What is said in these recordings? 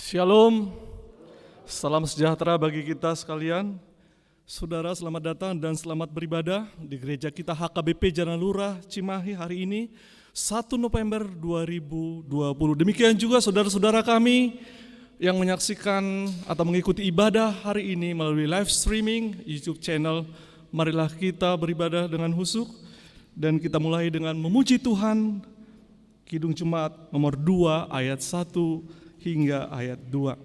Shalom, salam sejahtera bagi kita sekalian. Saudara, selamat datang dan selamat beribadah di gereja kita HKBP Jalan Lurah Cimahi hari ini 1 November 2020. Demikian juga saudara-saudara kami yang menyaksikan atau mengikuti ibadah hari ini melalui live streaming YouTube channel. Marilah kita beribadah dengan husuk dan kita mulai dengan memuji Tuhan. Kidung Jemaat nomor 2 ayat 1 hingga ayat 2.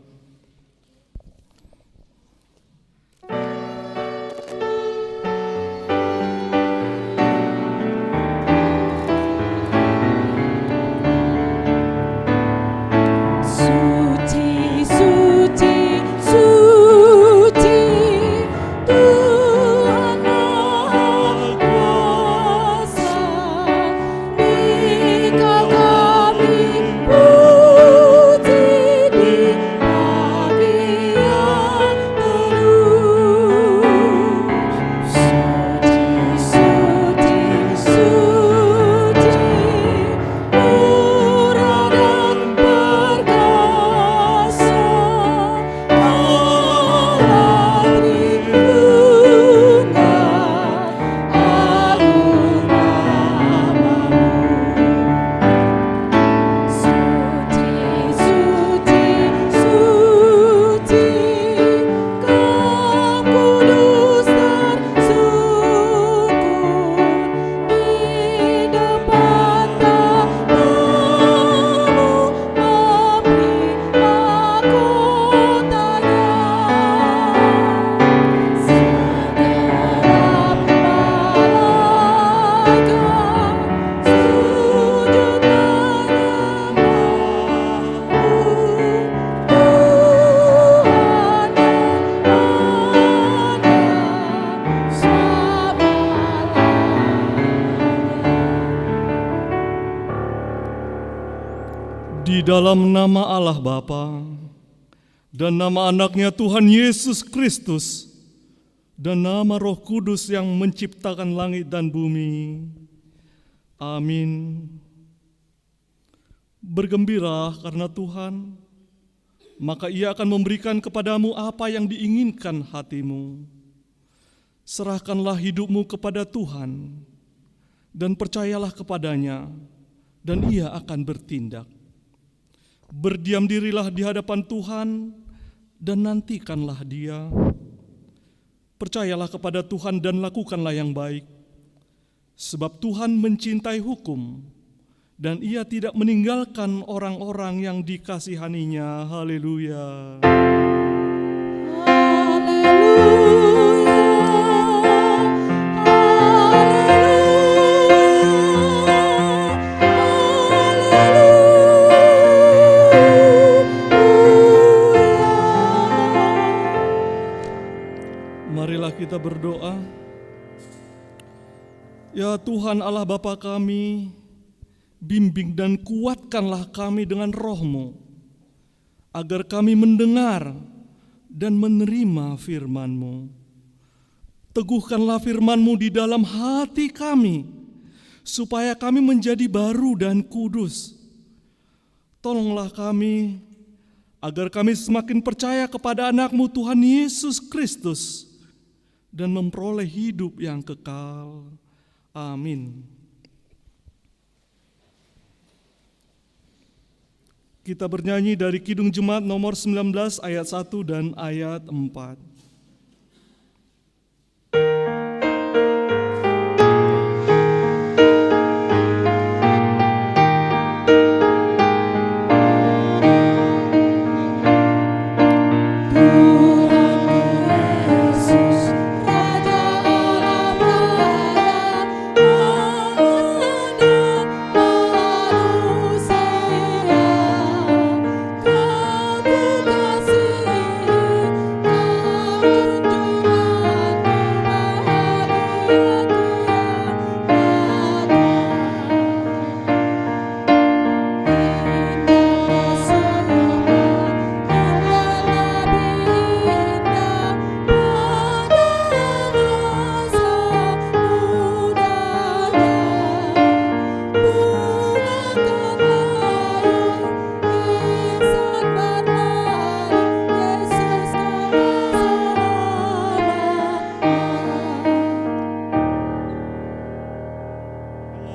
Dalam nama Allah Bapa dan nama anaknya Tuhan Yesus Kristus dan nama Roh Kudus yang menciptakan langit dan bumi. Amin. Bergembira karena Tuhan, maka Ia akan memberikan kepadamu apa yang diinginkan hatimu. Serahkanlah hidupmu kepada Tuhan dan percayalah kepadanya, dan Ia akan bertindak. Berdiam dirilah di hadapan Tuhan dan nantikanlah Dia. Percayalah kepada Tuhan dan lakukanlah yang baik. Sebab Tuhan mencintai hukum dan Ia tidak meninggalkan orang-orang yang dikasihaninya. Haleluya. Marilah kita berdoa. Ya Tuhan Allah Bapa kami, bimbing dan kuatkanlah kami dengan Roh-Mu, agar kami mendengar dan menerima firman-Mu. Teguhkanlah firman-Mu di dalam hati kami, supaya kami menjadi baru dan kudus. Tolonglah kami, agar kami semakin percaya kepada anak-Mu Tuhan Yesus Kristus, dan memperoleh hidup yang kekal. Amin. Kita bernyanyi dari Kidung Jemaat nomor 19 ayat 1 dan ayat 4. Kasih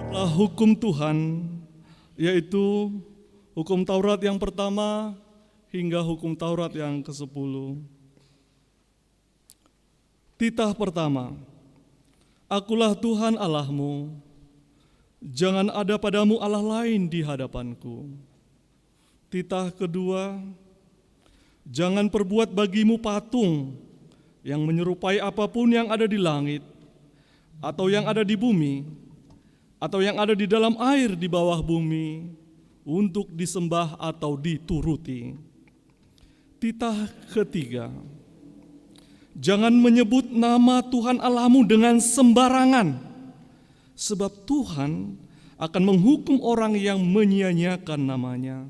Hukum Tuhan, yaitu hukum Taurat yang pertama hingga hukum Taurat yang ke-10. Titah pertama, Akulah Tuhan Allahmu, jangan ada padamu Allah lain di hadapanku. Titah kedua, jangan perbuat bagimu patung yang menyerupai apapun yang ada di langit, atau yang ada di bumi, atau yang ada di dalam air di bawah bumi, untuk disembah atau dituruti. Titah ketiga, jangan menyebut nama Tuhan Allahmu dengan sembarangan, sebab Tuhan akan menghukum orang yang menyia-nyiakan namanya.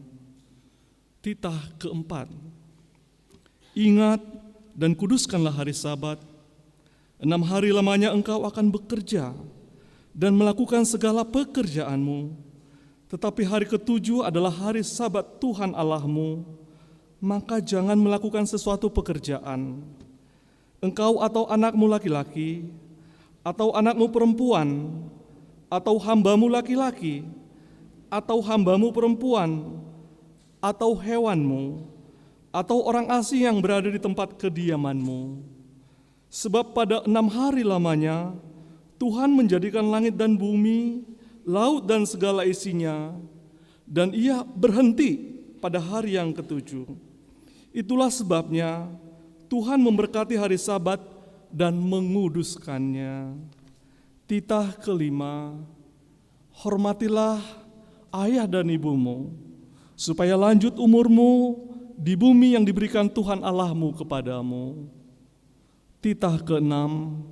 Titah keempat, ingat dan kuduskanlah hari Sabat. 6 hari lamanya engkau akan bekerja dan melakukan segala pekerjaanmu. Tetapi hari ke-7 adalah hari Sabat Tuhan Allahmu, maka jangan melakukan sesuatu pekerjaan. Engkau atau anakmu laki-laki, atau anakmu perempuan, atau hambamu laki-laki, atau hambamu perempuan, atau hewanmu, atau orang asing yang berada di tempat kediamanmu. Sebab pada 6 hari lamanya Tuhan menjadikan langit dan bumi, laut dan segala isinya, dan Ia berhenti pada hari yang ke-7. Itulah sebabnya Tuhan memberkati hari Sabat dan menguduskannya. Titah kelima, hormatilah ayah dan ibumu, supaya lanjut umurmu di bumi yang diberikan Tuhan Allahmu kepadamu. Titah keenam,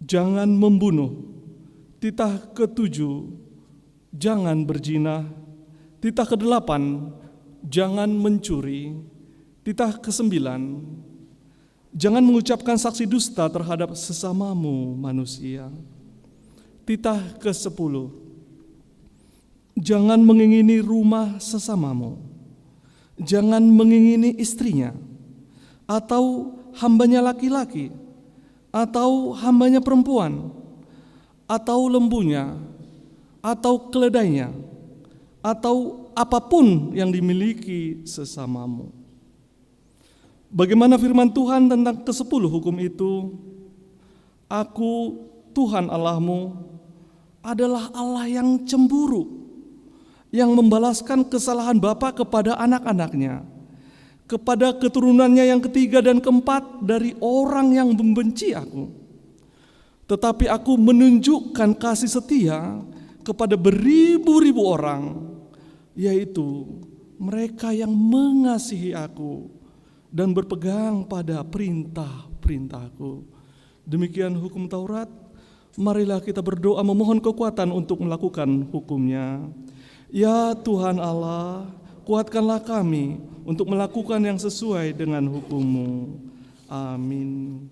jangan membunuh. Titah ke-7, jangan berzina. Titah ke-8, jangan mencuri. Titah ke-9, jangan mengucapkan saksi dusta terhadap sesamamu manusia. Titah ke-10, jangan mengingini rumah sesamamu. Jangan mengingini istrinya, atau hambanya laki-laki, atau hambanya perempuan, atau lembunya, atau keledainya, atau apapun yang dimiliki sesamamu. Bagaimana firman Tuhan tentang ke-10 hukum itu? Aku, Tuhan Allahmu, adalah Allah yang cemburu, yang membalaskan kesalahan bapa kepada anak-anaknya, kepada keturunannya yang ketiga dan keempat dari orang yang membenci aku. Tetapi aku menunjukkan kasih setia kepada beribu-ribu orang, yaitu mereka yang mengasihi aku dan berpegang pada perintah-perintahku. Demikian hukum Taurat. Marilah kita berdoa memohon kekuatan untuk melakukan hukumnya. Ya Tuhan Allah, kuatkanlah kami untuk melakukan yang sesuai dengan hukum-Mu. Amin.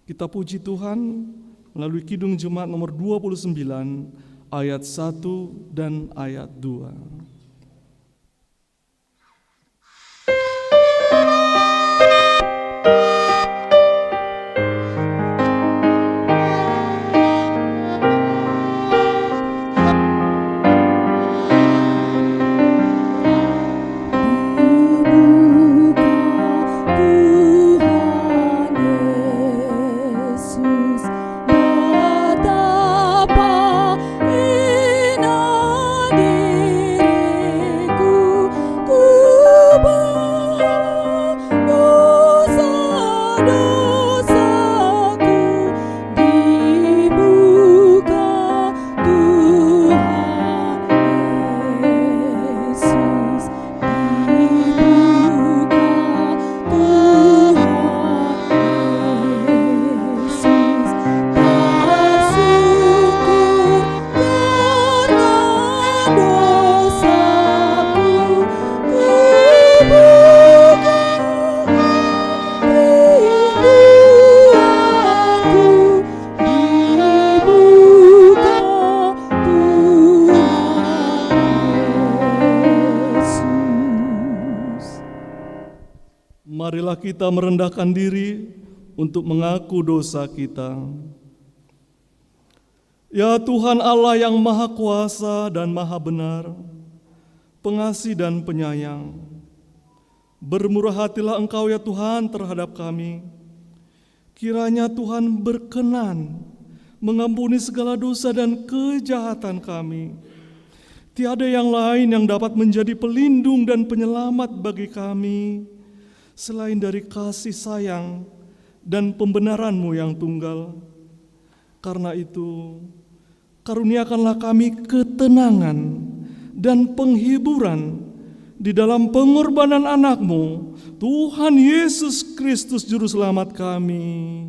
Kita puji Tuhan melalui Kidung Jemaat nomor 29 ayat 1 dan ayat 2. Marilah kita merendahkan diri untuk mengaku dosa kita. Ya Tuhan Allah yang Maha Kuasa dan Maha Benar, pengasih dan penyayang, bermurah hatilah Engkau ya Tuhan terhadap kami. Kiranya Tuhan berkenan mengampuni segala dosa dan kejahatan kami. Tiada yang lain yang dapat menjadi pelindung dan penyelamat bagi kami selain dari kasih sayang dan pembenaran-Mu yang tunggal. Karena itu, karuniakanlah kami ketenangan dan penghiburan di dalam pengorbanan anak-Mu, Tuhan Yesus Kristus Juru Selamat kami.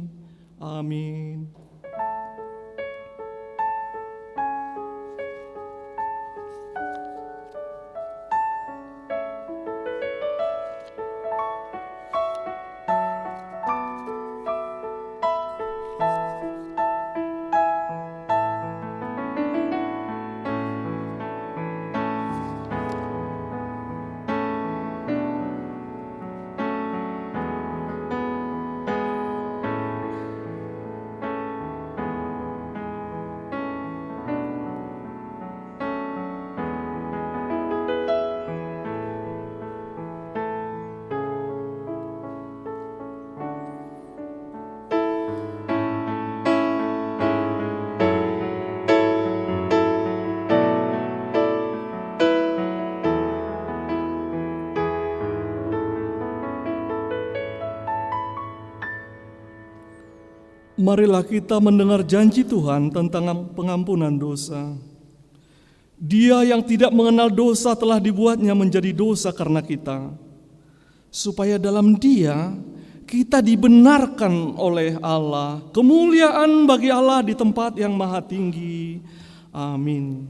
Amin. Marilah kita mendengar janji Tuhan tentang pengampunan dosa. Dia yang tidak mengenal dosa telah dibuatnya menjadi dosa karena kita, supaya dalam Dia kita dibenarkan oleh Allah. Kemuliaan bagi Allah di tempat yang maha tinggi. Amin.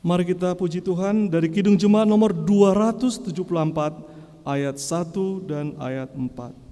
Mari kita puji Tuhan dari Kidung Jemaat nomor 274 ayat 1 dan ayat 4.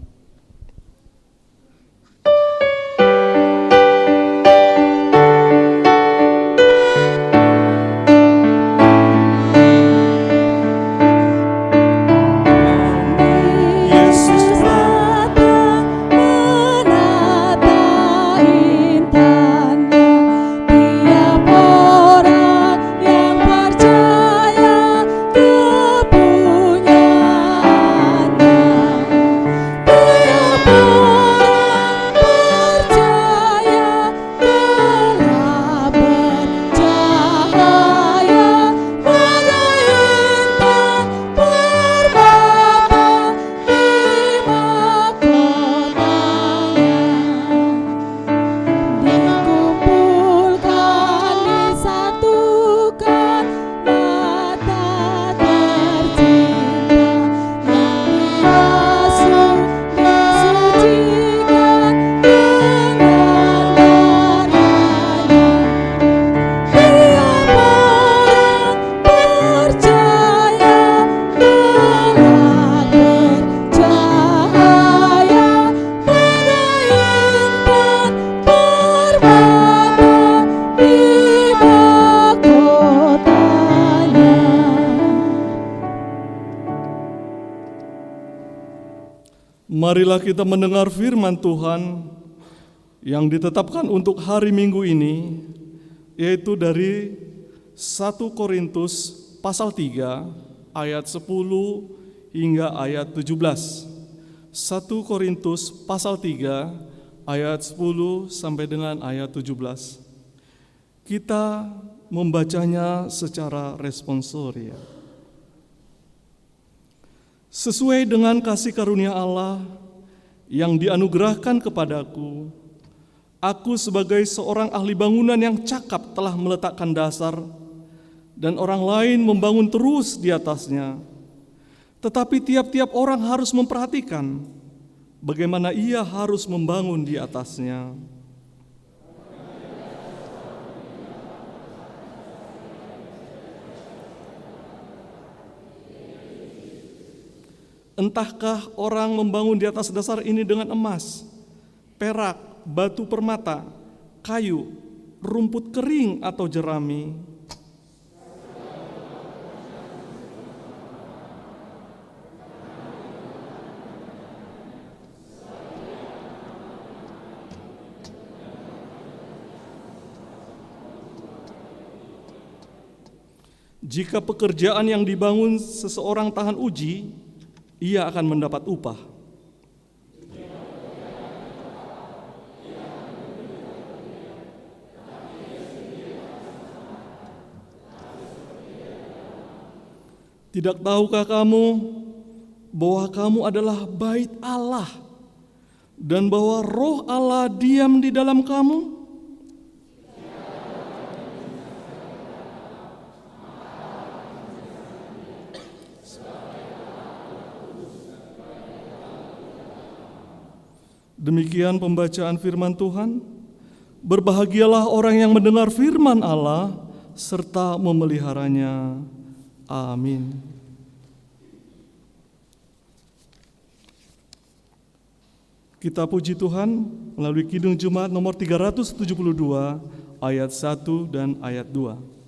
Marilah kita mendengar firman Tuhan yang ditetapkan untuk hari Minggu ini, yaitu dari 1 Korintus pasal 3 ayat 10 hingga ayat 17. 1 Korintus pasal 3 ayat 10 sampai dengan ayat 17. Kita membacanya secara responsoria. Sesuai dengan kasih karunia Allah yang dianugerahkan kepadaku, aku sebagai seorang ahli bangunan yang cakap telah meletakkan dasar, dan orang lain membangun terus di atasnya. Tetapi tiap-tiap orang harus memperhatikan bagaimana ia harus membangun di atasnya. Entahkah orang membangun di atas dasar ini dengan emas, perak, batu permata, kayu, rumput kering atau jerami? Jika pekerjaan yang dibangun seseorang tahan uji, ia akan mendapat upah. Tidak tahukah kamu bahwa kamu adalah bait Allah dan bahwa Roh Allah diam di dalam kamu? Demikian pembacaan firman Tuhan. Berbahagialah orang yang mendengar firman Allah serta memeliharanya. Amin. Kita puji Tuhan melalui Kidung Jumat nomor 372 ayat 1 dan ayat 2.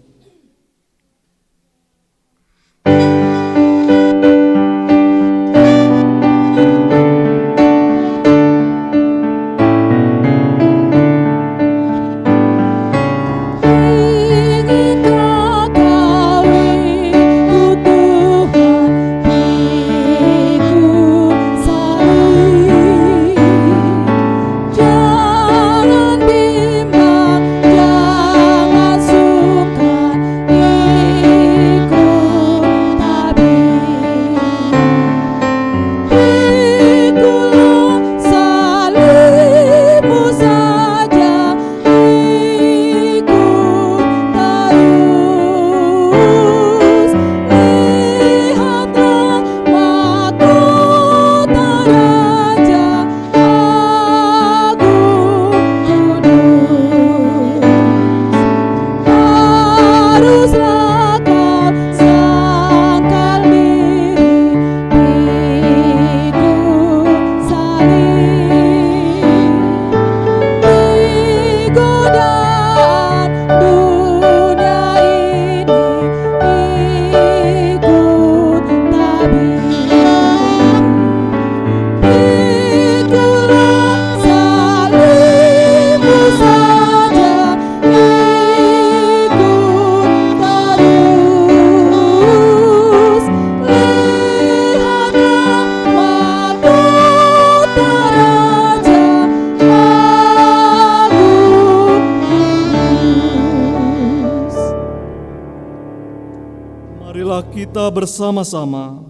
Marilah kita bersama-sama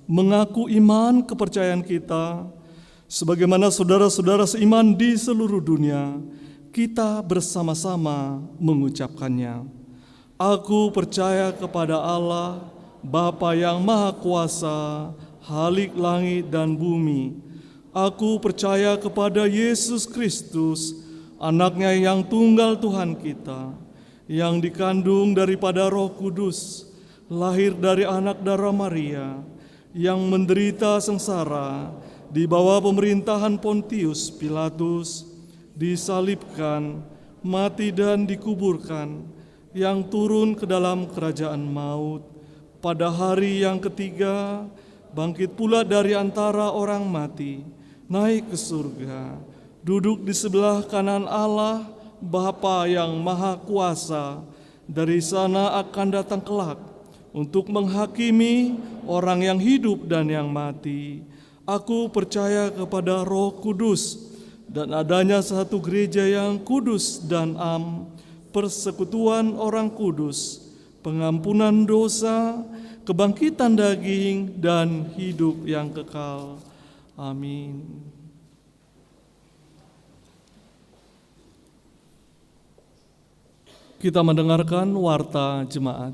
mengaku iman kepercayaan kita, sebagaimana saudara-saudara seiman di seluruh dunia, kita bersama-sama mengucapkannya. Aku percaya kepada Allah, Bapa yang Maha Kuasa, Khalik langit dan bumi. Aku percaya kepada Yesus Kristus, Anaknya yang tunggal Tuhan kita, yang dikandung daripada Roh Kudus, lahir dari anak darah Maria, yang menderita sengsara di bawah pemerintahan Pontius Pilatus, disalibkan, mati dan dikuburkan, yang turun ke dalam kerajaan maut, pada hari yang ketiga bangkit pula dari antara orang mati, naik ke surga, duduk di sebelah kanan Allah Bapa yang Maha Kuasa. Dari sana akan datang kelak untuk menghakimi orang yang hidup dan yang mati. Aku percaya kepada Roh Kudus dan adanya satu gereja yang kudus dan persekutuan orang kudus, pengampunan dosa, kebangkitan daging, dan hidup yang kekal. Amin. Kita mendengarkan warta jemaat.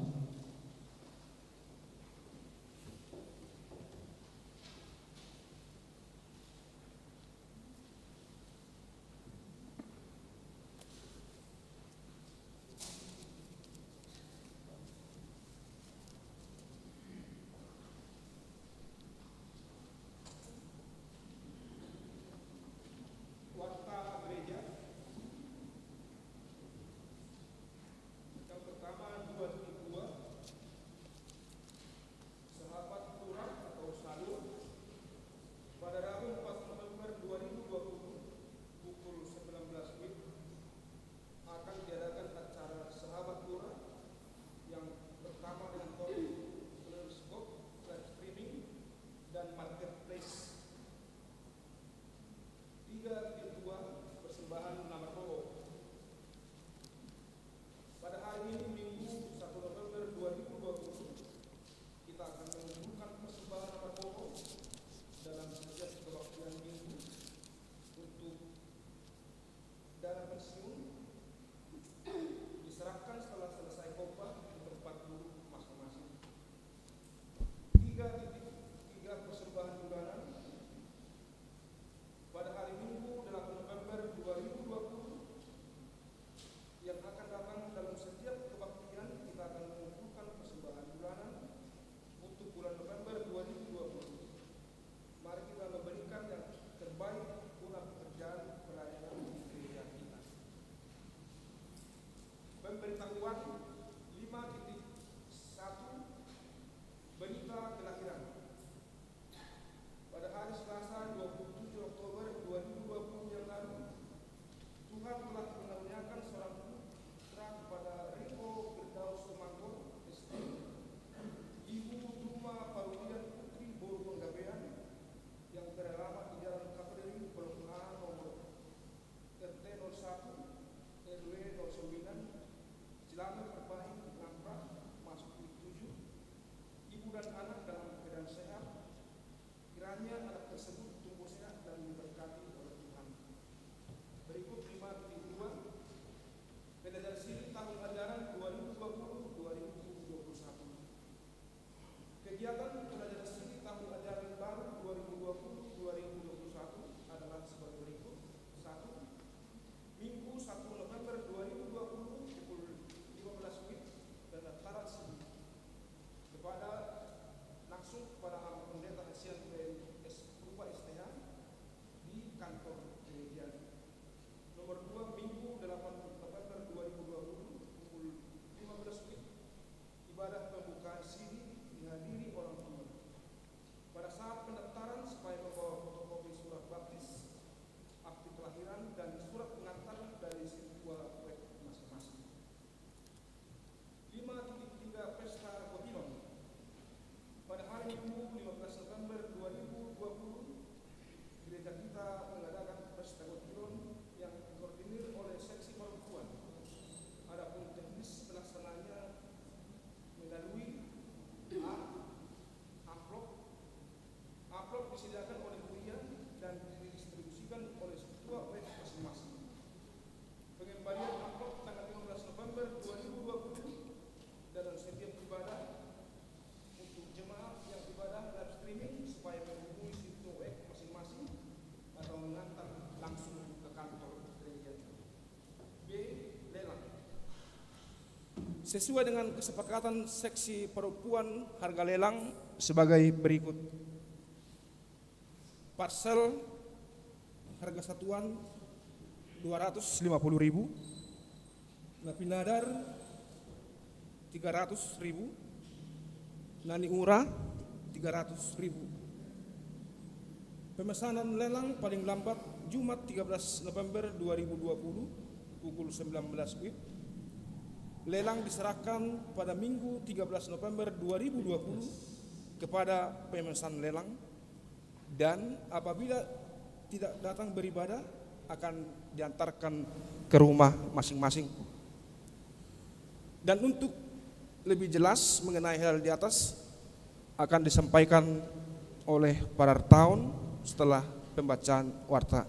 Pertama 272 selamat terbaik nafkah masuk week 7, ibu dan anak dalam keadaan sehat, kiranya anak tersebut tumbuh sehat dan diberkati oleh Tuhan. Berikut 5.2 Pengajaran Siri tahun ajaran 2020-2021. Kegiatan pengajaran Siri tahun ajaran baru 2020-2021 adalah sebagai berikut. 1. Minggu 1 November 2020 pukul 15 WIB pendaftaran sini kepada langsung kepada Pendeta Hasian PS berupa STH di kantor gereja. Nomor 2, Minggu 8 November 2020 pukul 15 WIB ibadah pembukaan siri dihadiri orang tua. Pada saat pendaftaran supaya membawa fotokopi surat baptis, akte kelahiran dan surat pengantar dari siswa web masing-masing. 5.3 Pesta Gotilon. Pada hari Minggu 15 November 2020, gereja kita mengadakan Pesta Gotilon yang dikoordinir oleh seksi perempuan. Adapun teknis pelaksananya melalui amplop disediakan oleh kuliah dan didistribusikan oleh ketua web masing-masing. Pengembalian amplop tanggal 15 November 2020 dalam setiap ibadah untuk jemaat yang ibadah live streaming supaya menghubungi situs web masing-masing atau mengantar langsung ke kantor gereja. B. Lelang. Sesuai dengan kesepakatan seksi perempuan, harga lelang sebagai berikut. Parsel harga satuan 250.000, napi nadar 300.000, nani ura 300.000. Pemesanan lelang paling lambat Jumat 13 November 2020 pukul 19 WIB. Lelang diserahkan pada Minggu 13 November 2020 kepada pemesan lelang, dan apabila tidak datang beribadah akan diantarkan ke rumah masing-masing. Dan untuk lebih jelas mengenai hal di atas akan disampaikan oleh para tahun setelah pembacaan warta.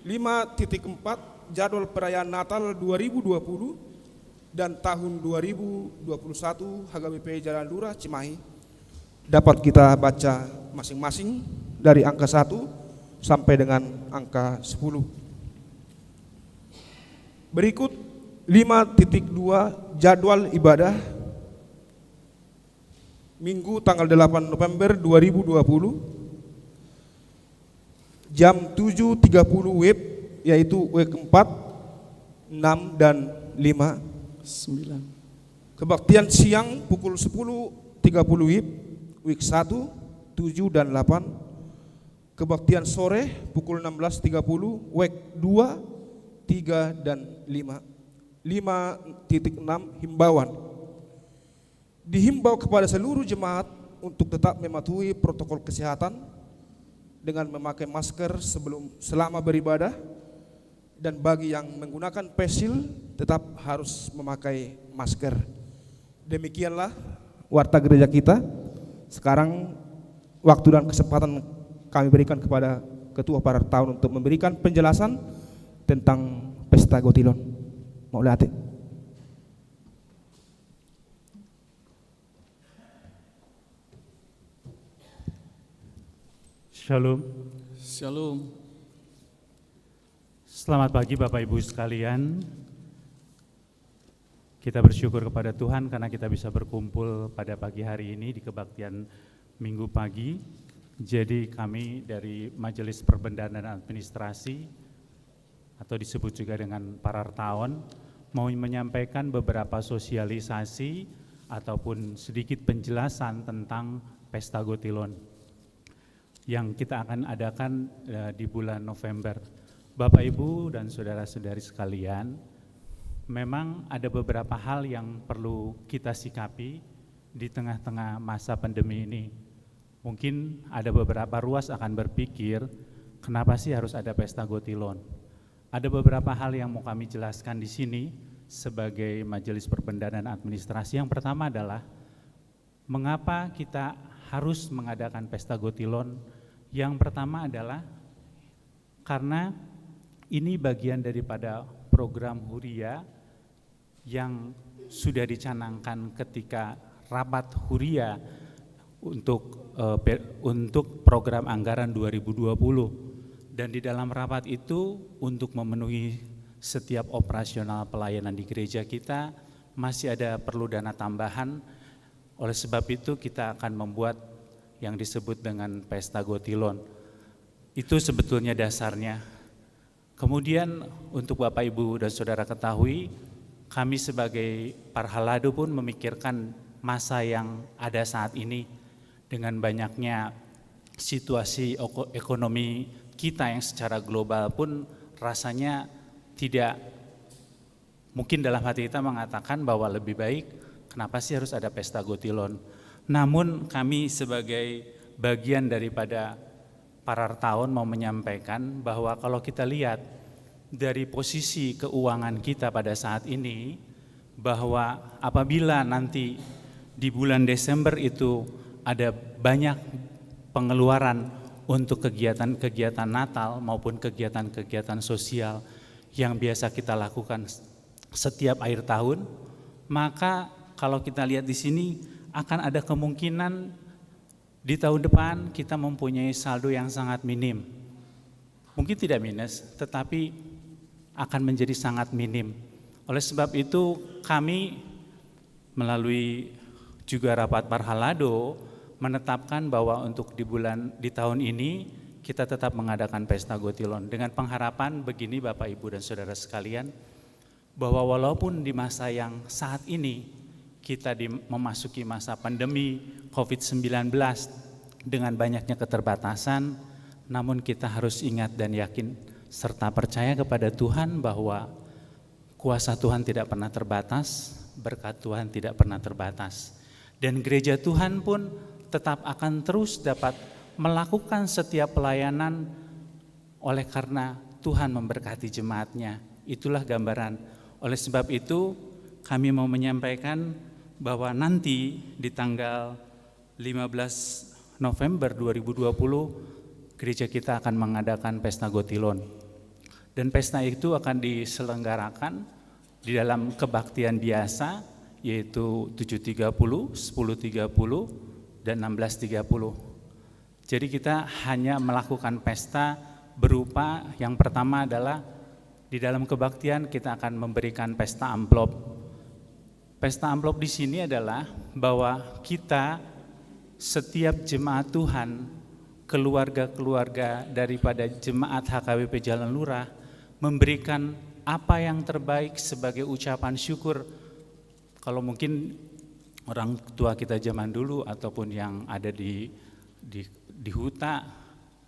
5.4 Jadwal perayaan Natal 2020 dan tahun 2021 HKBP Jalan Lurah Cimahi dapat kita baca masing-masing dari angka 1 sampai dengan angka 10. Berikut 5.2 Jadwal ibadah Minggu tanggal 8 November 2020 jam 7.30 WIB, yaitu WIB 4, 6 dan 5. 9. Kebaktian siang pukul 10.30 WIB, WIB 1, 7 dan 8. Kebaktian sore pukul 16.30 WIB 2, 3 dan 5. 5.6 Himbauan. Dihimbau kepada seluruh jemaat untuk tetap mematuhi protokol kesehatan dengan memakai masker selama beribadah, dan bagi yang menggunakan face shield tetap harus memakai masker. Demikianlah warta gereja kita. Sekarang waktu dan kesempatan kami berikan kepada ketua para tahun untuk memberikan penjelasan tentang Pesta Gotilon. Mau lihat? Shalom. Shalom. Selamat pagi Bapak Ibu sekalian. Kita bersyukur kepada Tuhan karena kita bisa berkumpul pada pagi hari ini di kebaktian Minggu pagi. Jadi kami dari Majelis Perbendaan dan Administrasi, atau disebut juga dengan Parartaon, mau menyampaikan beberapa sosialisasi ataupun sedikit penjelasan tentang Pesta Gotilon yang kita akan adakan di bulan November. Bapak Ibu dan saudara-saudari sekalian, memang ada beberapa hal yang perlu kita sikapi di tengah-tengah masa pandemi ini. Mungkin ada beberapa ruas akan berpikir, kenapa sih harus ada Pesta Gotilon? Ada beberapa hal yang mau kami jelaskan di sini sebagai Majelis Perbendaharaan dan Administrasi. Yang pertama adalah mengapa kita harus mengadakan pesta Gotilon. Yang pertama adalah karena ini bagian daripada program Huria yang sudah dicanangkan ketika rapat Huria untuk program anggaran 2020, dan di dalam rapat itu untuk memenuhi setiap operasional pelayanan di gereja kita masih ada perlu dana tambahan. Oleh sebab itu kita akan membuat yang disebut dengan pesta Gotilon. Itu sebetulnya dasarnya. Kemudian untuk Bapak Ibu dan Saudara ketahui, kami sebagai Parhalado pun memikirkan masa yang ada saat ini dengan banyaknya situasi ekonomi kita yang secara global pun rasanya tidak, mungkin dalam hati kita mengatakan bahwa lebih baik kenapa sih harus ada pesta Gotilon. Namun kami sebagai bagian daripada Parartaon mau menyampaikan bahwa kalau kita lihat dari posisi keuangan kita pada saat ini, bahwa apabila nanti di bulan Desember itu ada banyak pengeluaran untuk kegiatan-kegiatan Natal maupun kegiatan-kegiatan sosial yang biasa kita lakukan setiap akhir tahun, maka kalau kita lihat di sini akan ada kemungkinan di tahun depan kita mempunyai saldo yang sangat minim. Mungkin tidak minus, tetapi akan menjadi sangat minim. Oleh sebab itu kami melalui juga rapat Parhalado menetapkan bahwa untuk di tahun ini kita tetap mengadakan pesta Gotilon dengan pengharapan begini Bapak Ibu dan Saudara sekalian, bahwa walaupun di masa yang saat ini kita memasuki masa pandemi COVID-19 dengan banyaknya keterbatasan, namun kita harus ingat dan yakin serta percaya kepada Tuhan bahwa kuasa Tuhan tidak pernah terbatas, berkat Tuhan tidak pernah terbatas. Dan gereja Tuhan pun tetap akan terus dapat melakukan setiap pelayanan oleh karena Tuhan memberkati jemaatnya. Itulah gambaran. Oleh sebab itu kami mau menyampaikan bahwa nanti di tanggal 15 November 2020 gereja kita akan mengadakan pesta Gotilon. Dan pesta itu akan diselenggarakan di dalam kebaktian biasa, yaitu 7.30, 10.30, dan 16.30. Jadi kita hanya melakukan pesta berupa yang pertama adalah di dalam kebaktian kita akan memberikan pesta amplop. Pesta amplop di sini adalah bahwa kita setiap jemaat Tuhan, keluarga-keluarga daripada jemaat HKBP Jalan Lurah memberikan apa yang terbaik sebagai ucapan syukur. Kalau mungkin orang tua kita zaman dulu ataupun yang ada di huta,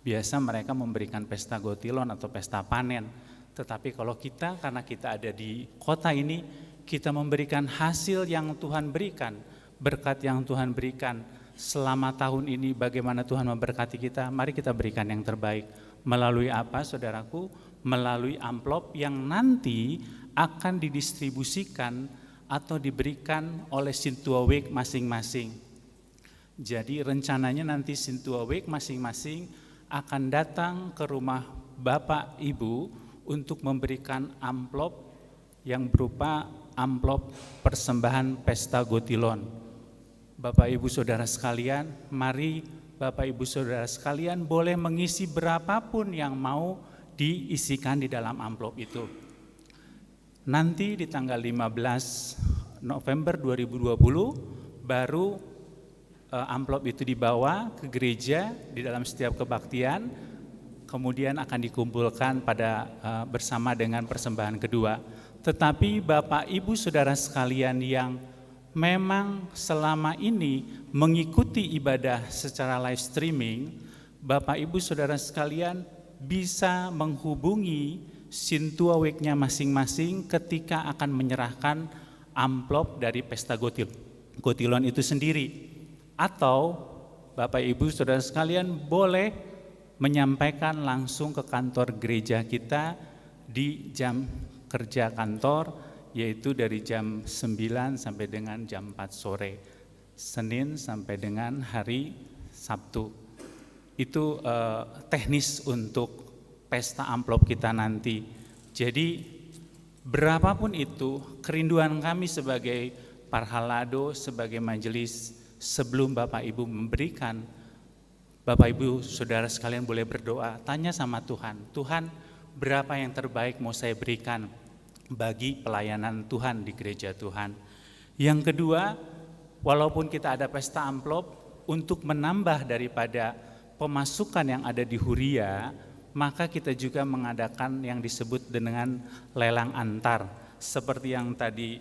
biasa mereka memberikan pesta Gotilon atau pesta panen. Tetapi kalau kita, karena kita ada di kota ini, kita memberikan hasil yang Tuhan berikan, berkat yang Tuhan berikan selama tahun ini. Bagaimana Tuhan memberkati kita, mari kita berikan yang terbaik. Melalui apa saudaraku? Melalui amplop yang nanti akan didistribusikan atau diberikan oleh Sintua Week masing-masing. Jadi rencananya nanti Sintua Week masing-masing akan datang ke rumah Bapak Ibu untuk memberikan amplop yang berupa amplop persembahan pesta Gotilon. Bapak Ibu Saudara sekalian, mari Bapak Ibu Saudara sekalian boleh mengisi berapapun yang mau diisikan di dalam amplop itu. Nanti di tanggal 15 November 2020 baru amplop itu dibawa ke gereja di dalam setiap kebaktian, kemudian akan dikumpulkan pada bersama dengan persembahan kedua. Tetapi Bapak Ibu Saudara sekalian yang memang selama ini mengikuti ibadah secara live streaming, Bapak Ibu Saudara sekalian bisa menghubungi Sintua Week-nya masing-masing ketika akan menyerahkan amplop dari pesta Gotilon itu sendiri. Atau Bapak Ibu Saudara sekalian boleh menyampaikan langsung ke kantor gereja kita di jam kerja kantor yaitu dari jam 9 sampai dengan jam 4 sore, Senin sampai dengan hari Sabtu. Itu teknis untuk pesta amplop kita nanti. Jadi berapapun itu, kerinduan kami sebagai Parhalado, sebagai majelis, sebelum Bapak Ibu memberikan, Bapak Ibu Saudara sekalian boleh berdoa, tanya sama Tuhan, Tuhan berapa yang terbaik mau saya berikan bagi pelayanan Tuhan di gereja Tuhan. Yang kedua, walaupun kita ada pesta amplop, untuk menambah daripada pemasukan yang ada di Huria, maka kita juga mengadakan yang disebut dengan lelang antar. Seperti yang tadi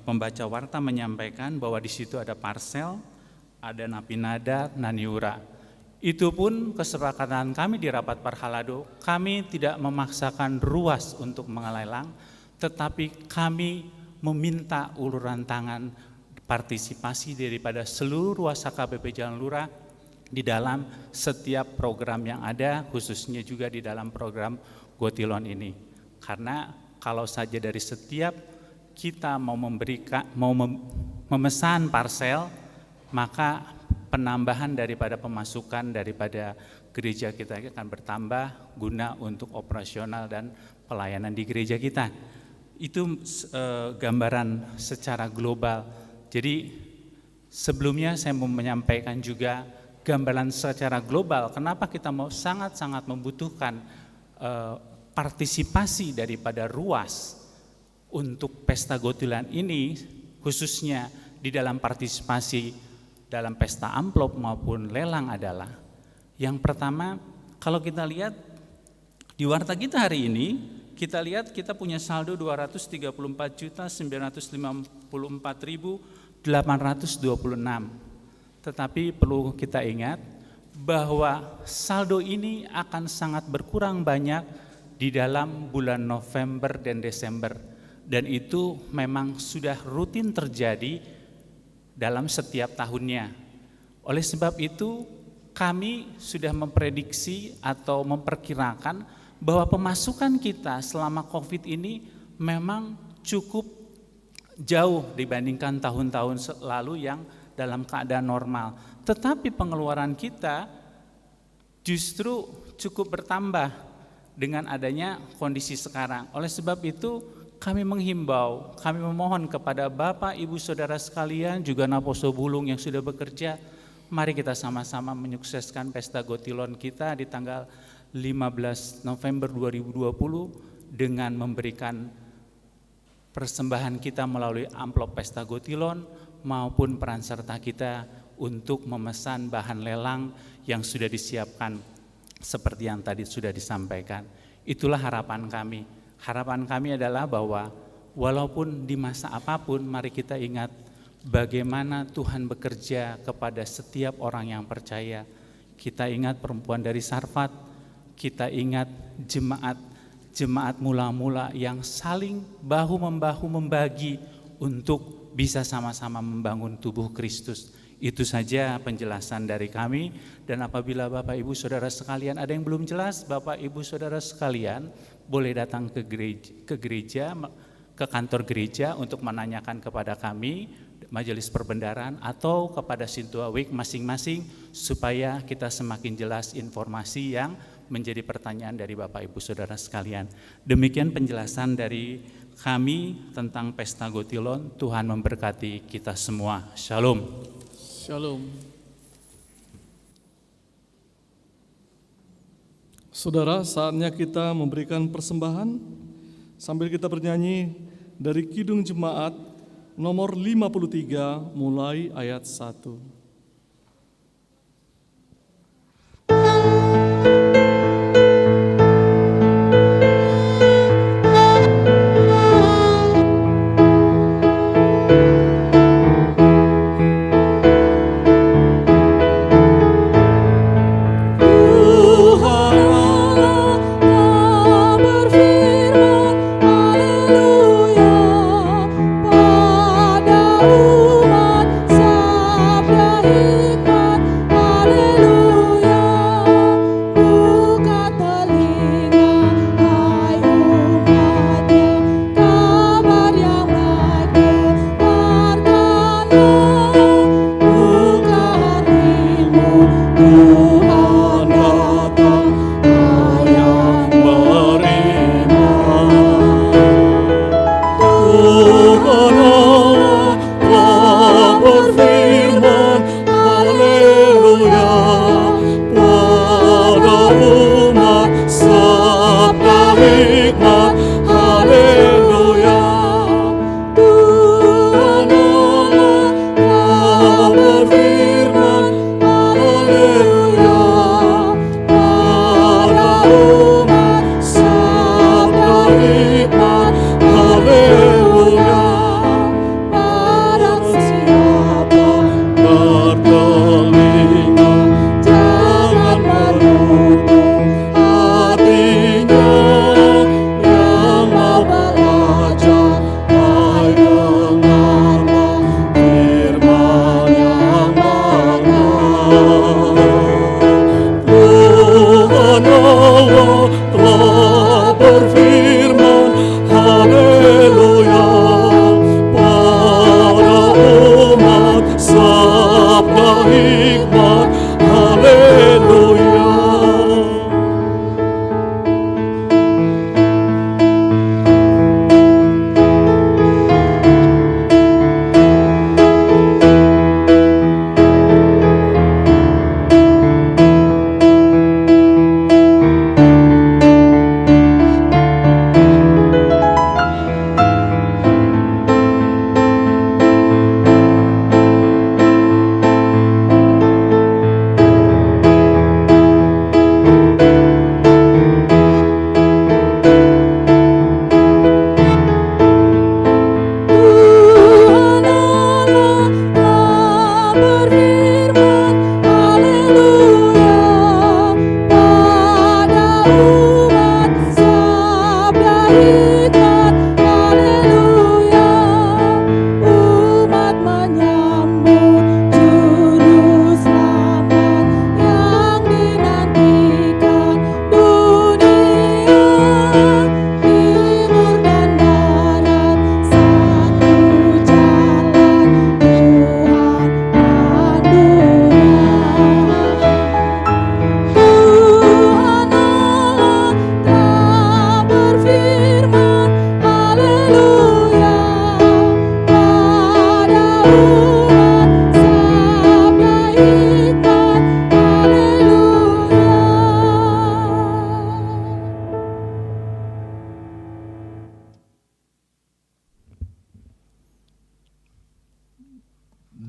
pembaca warta menyampaikan bahwa di situ ada parsel, ada napinada, naniura. Itu pun kesepakatan kami di rapat Parhalado, kami tidak memaksakan ruas untuk mengelelang, tetapi kami meminta uluran tangan partisipasi daripada seluruh ruas HKBP Jalan Lurah di dalam setiap program yang ada, khususnya juga di dalam program Gotilon ini. Karena kalau saja dari setiap kita mau memesan parsel, maka penambahan daripada pemasukan daripada gereja kita akan bertambah guna untuk operasional dan pelayanan di gereja kita. Itu gambaran secara global. Jadi sebelumnya saya mau menyampaikan juga gambaran secara global kenapa kita mau sangat-sangat membutuhkan partisipasi daripada ruas untuk pesta Gotilon ini, khususnya di dalam partisipasi dalam pesta amplop maupun lelang adalah yang pertama, kalau kita lihat di warta kita hari ini, kita lihat kita punya saldo 234.954.826. Tetapi perlu kita ingat bahwa saldo ini akan sangat berkurang banyak di dalam bulan November dan Desember, dan itu memang sudah rutin terjadi dalam setiap tahunnya. Oleh sebab itu kami sudah memprediksi atau memperkirakan bahwa pemasukan kita selama COVID ini memang cukup jauh dibandingkan tahun-tahun lalu yang dalam keadaan normal. Tetapi pengeluaran kita justru cukup bertambah dengan adanya kondisi sekarang. Oleh sebab itu kami menghimbau, kami memohon kepada Bapak, Ibu, Saudara sekalian, juga Naposo Bulung yang sudah bekerja, mari kita sama-sama menyukseskan pesta Gotilon kita di tanggal 15 November 2020 dengan memberikan persembahan kita melalui amplop pesta Gotilon maupun peran serta kita untuk memesan bahan lelang yang sudah disiapkan seperti yang tadi sudah disampaikan. Itulah harapan kami. Harapan kami adalah bahwa walaupun di masa apapun, mari kita ingat bagaimana Tuhan bekerja kepada setiap orang yang percaya. Kita ingat perempuan dari Sarfat, kita ingat jemaat mula-mula yang saling bahu-membahu membagi untuk bisa sama-sama membangun tubuh Kristus. Itu saja penjelasan dari kami, dan apabila Bapak Ibu Saudara sekalian ada yang belum jelas, Bapak Ibu Saudara sekalian boleh datang ke gereja, ke kantor gereja untuk menanyakan kepada kami, Majelis Perbendaharaan, atau kepada Sintua Week masing-masing supaya kita semakin jelas informasi yang menjadi pertanyaan dari Bapak Ibu Saudara sekalian. Demikian penjelasan dari kami tentang Pesta Gotilon. Tuhan memberkati kita semua. Shalom. Shalom. Saudara, saatnya kita memberikan persembahan sambil kita bernyanyi dari Kidung Jemaat nomor 53 mulai ayat 1. Pada umat sabda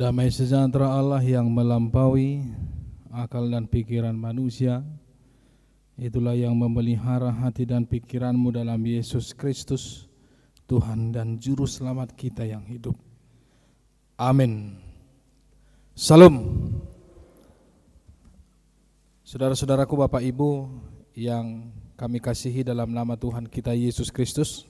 Damai sejahtera Allah yang melampaui akal dan pikiran manusia, itulah yang memelihara hati dan pikiranmu dalam Yesus Kristus, Tuhan dan Juru Selamat kita yang hidup. Amin. Salam. Saudara-saudaraku, Bapak Ibu yang kami kasihi dalam nama Tuhan kita Yesus Kristus,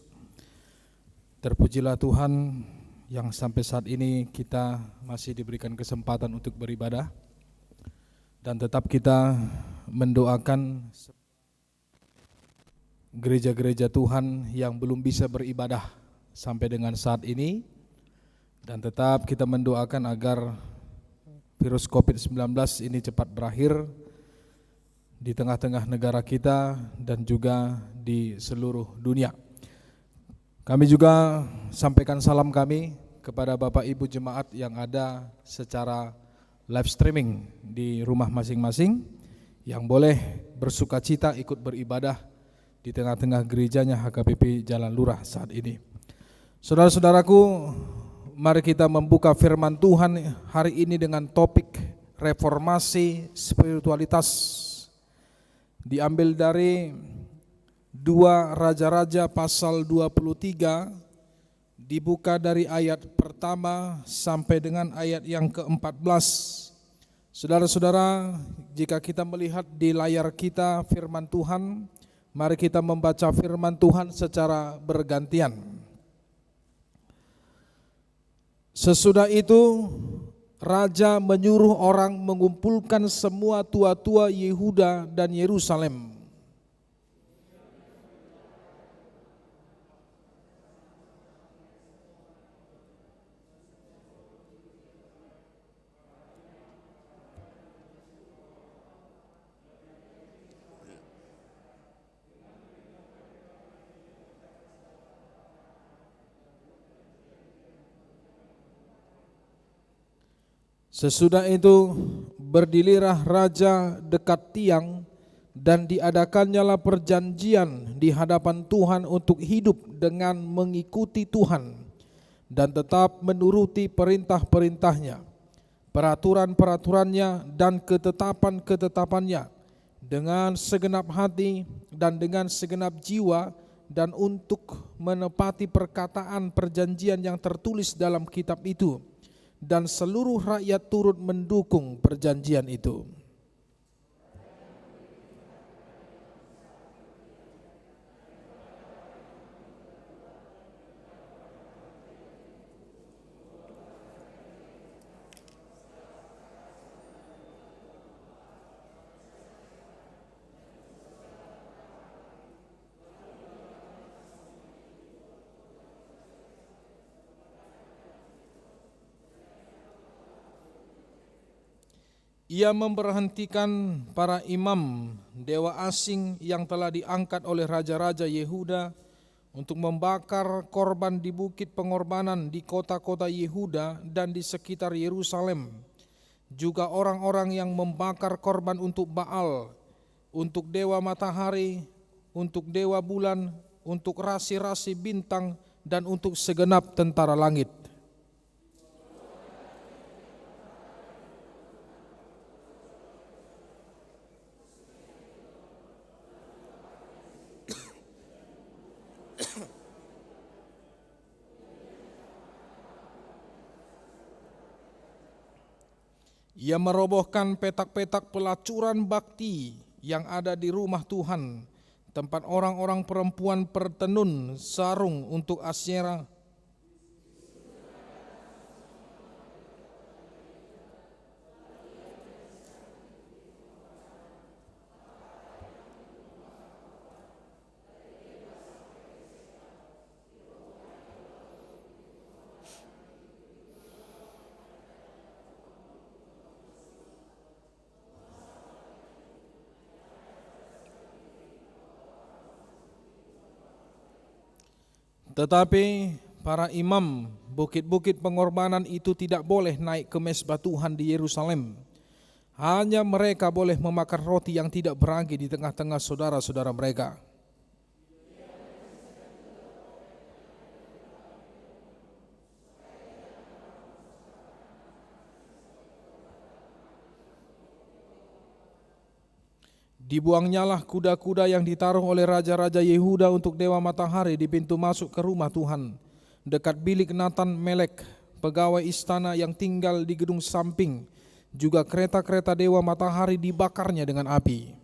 terpujilah Tuhan yang sampai saat ini kita masih diberikan kesempatan untuk beribadah, dan tetap kita mendoakan gereja-gereja Tuhan yang belum bisa beribadah sampai dengan saat ini, dan tetap kita mendoakan agar virus COVID-19 ini cepat berakhir di tengah-tengah negara kita dan juga di seluruh dunia. Kami juga sampaikan salam kami kepada Bapak Ibu jemaat yang ada secara live streaming di rumah masing-masing, yang boleh bersukacita ikut beribadah di tengah-tengah gerejanya HKBP Jalan Lurah saat ini. Saudara-saudaraku, mari kita membuka firman Tuhan hari ini dengan topik reformasi spiritualitas, diambil dari 2 Raja-Raja pasal 23, dibuka dari ayat pertama sampai dengan ayat yang ke-14. Saudara-saudara, jika kita melihat di layar kita firman Tuhan, mari kita membaca firman Tuhan secara bergantian. Sesudah itu, Raja menyuruh orang mengumpulkan semua tua-tua Yehuda dan Yerusalem. Sesudah itu berdirilah raja dekat tiang, dan diadakannyalah perjanjian di hadapan Tuhan untuk hidup dengan mengikuti Tuhan dan tetap menuruti perintah-perintahnya, peraturan-peraturannya dan ketetapan-ketetapannya dengan segenap hati dan dengan segenap jiwa, dan untuk menepati perkataan perjanjian yang tertulis dalam kitab itu. Dan seluruh rakyat turut mendukung perjanjian itu. Ia memberhentikan para imam dewa asing yang telah diangkat oleh raja-raja Yehuda untuk membakar korban di bukit pengorbanan di kota-kota Yehuda dan di sekitar Yerusalem. Juga orang-orang yang membakar korban untuk Baal, untuk dewa matahari, untuk dewa bulan, untuk rasi-rasi bintang, dan untuk segenap tentara langit. Ia merobohkan petak-petak pelacuran bakti yang ada di rumah Tuhan, tempat orang-orang perempuan pertenun sarung untuk Asyera. Tetapi para imam bukit-bukit pengorbanan itu tidak boleh naik ke mezbah Tuhan di Yerusalem. Hanya mereka boleh memakan roti yang tidak beragi di tengah-tengah saudara-saudara mereka. Dibuangnyalah kuda-kuda yang ditaruh oleh raja-raja Yehuda untuk dewa matahari di pintu masuk ke rumah Tuhan, dekat bilik Natan Melek, pegawai istana yang tinggal di gedung samping. Juga kereta-kereta dewa matahari dibakarnya dengan api.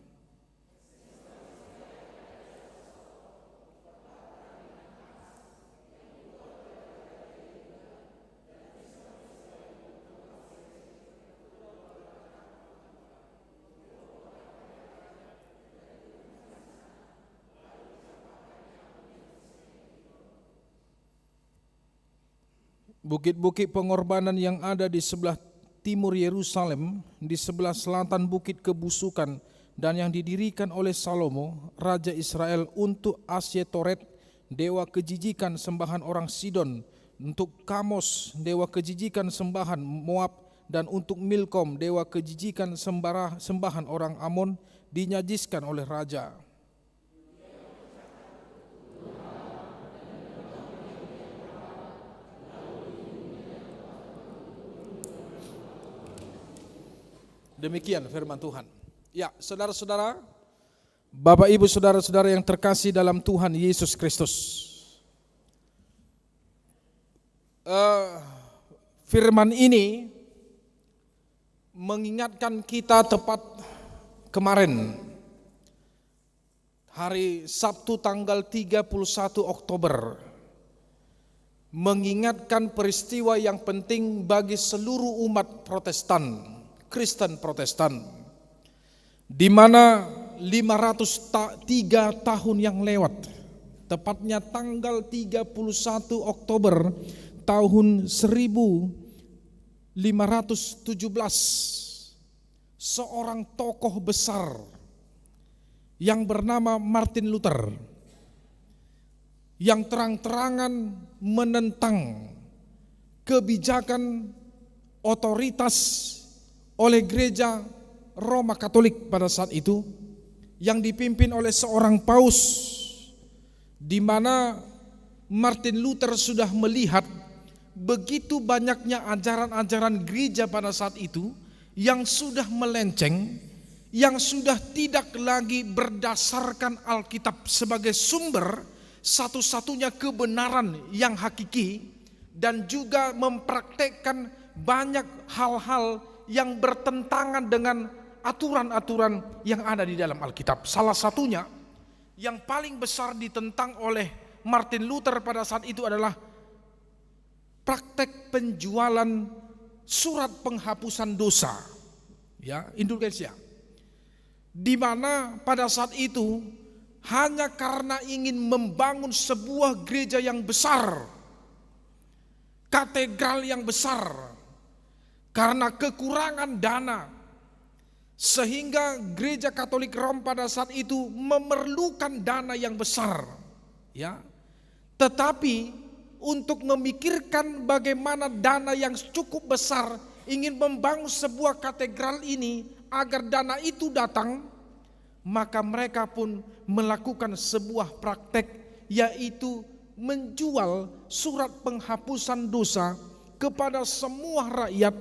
Bukit-bukit pengorbanan yang ada di sebelah timur Yerusalem, di sebelah selatan bukit kebusukan, dan yang didirikan oleh Salomo, Raja Israel, untuk Asyetoret, dewa kejijikan sembahan orang Sidon, untuk Kamos, dewa kejijikan sembahan Moab, dan untuk Milkom, dewa kejijikan sembahan orang Amon, dinyajiskan oleh raja. Demikian firman Tuhan. Ya, saudara-saudara, Bapak Ibu saudara-saudara yang terkasih dalam Tuhan Yesus Kristus. Firman ini mengingatkan kita tepat kemarin, hari Sabtu tanggal 31 Oktober, mengingatkan peristiwa yang penting bagi seluruh umat Protestan, Kristen Protestan, di mana 503 tahun yang lewat, tepatnya tanggal 31 Oktober tahun 1517, seorang tokoh besar yang bernama Martin Luther, yang terang-terangan menentang kebijakan otoritas oleh gereja Roma Katolik pada saat itu, yang dipimpin oleh seorang paus, di mana Martin Luther sudah melihat begitu banyaknya ajaran-ajaran gereja pada saat itu yang sudah melenceng, yang sudah tidak lagi berdasarkan Alkitab sebagai sumber satu-satunya kebenaran yang hakiki, dan juga mempraktekkan banyak hal-hal yang bertentangan dengan aturan-aturan yang ada di dalam Alkitab. Salah satunya yang paling besar ditentang oleh Martin Luther pada saat itu adalah praktek penjualan surat penghapusan dosa, ya, indulgensia, di mana pada saat itu hanya karena ingin membangun sebuah gereja yang besar, katedral yang besar, karena kekurangan dana, sehingga gereja Katolik Rom pada saat itu memerlukan dana yang besar, ya. Tetapi untuk memikirkan bagaimana dana yang cukup besar, ingin membangun sebuah katedral ini agar dana itu datang, maka mereka pun melakukan sebuah praktek, yaitu menjual surat penghapusan dosa kepada semua rakyat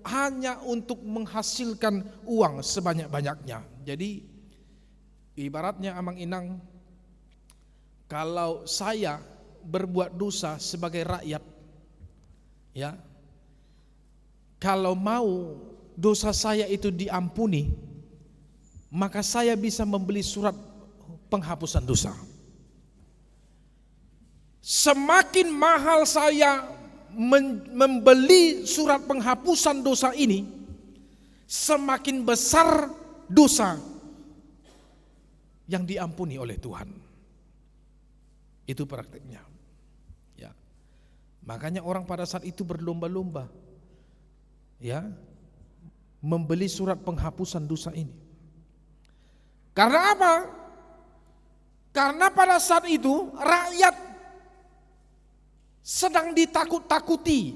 hanya untuk menghasilkan uang sebanyak-banyaknya. Jadi ibaratnya Amang Inang, kalau saya berbuat dosa sebagai rakyat, ya, kalau mau dosa saya itu diampuni, maka saya bisa membeli surat penghapusan dosa. Semakin mahal saya membeli surat penghapusan dosa ini, semakin besar dosa yang diampuni oleh Tuhan. Itu prakteknya, ya. Makanya orang pada saat itu berlomba-lomba, ya, membeli surat penghapusan dosa ini. Karena apa? Karena pada saat itu rakyat sedang ditakut-takuti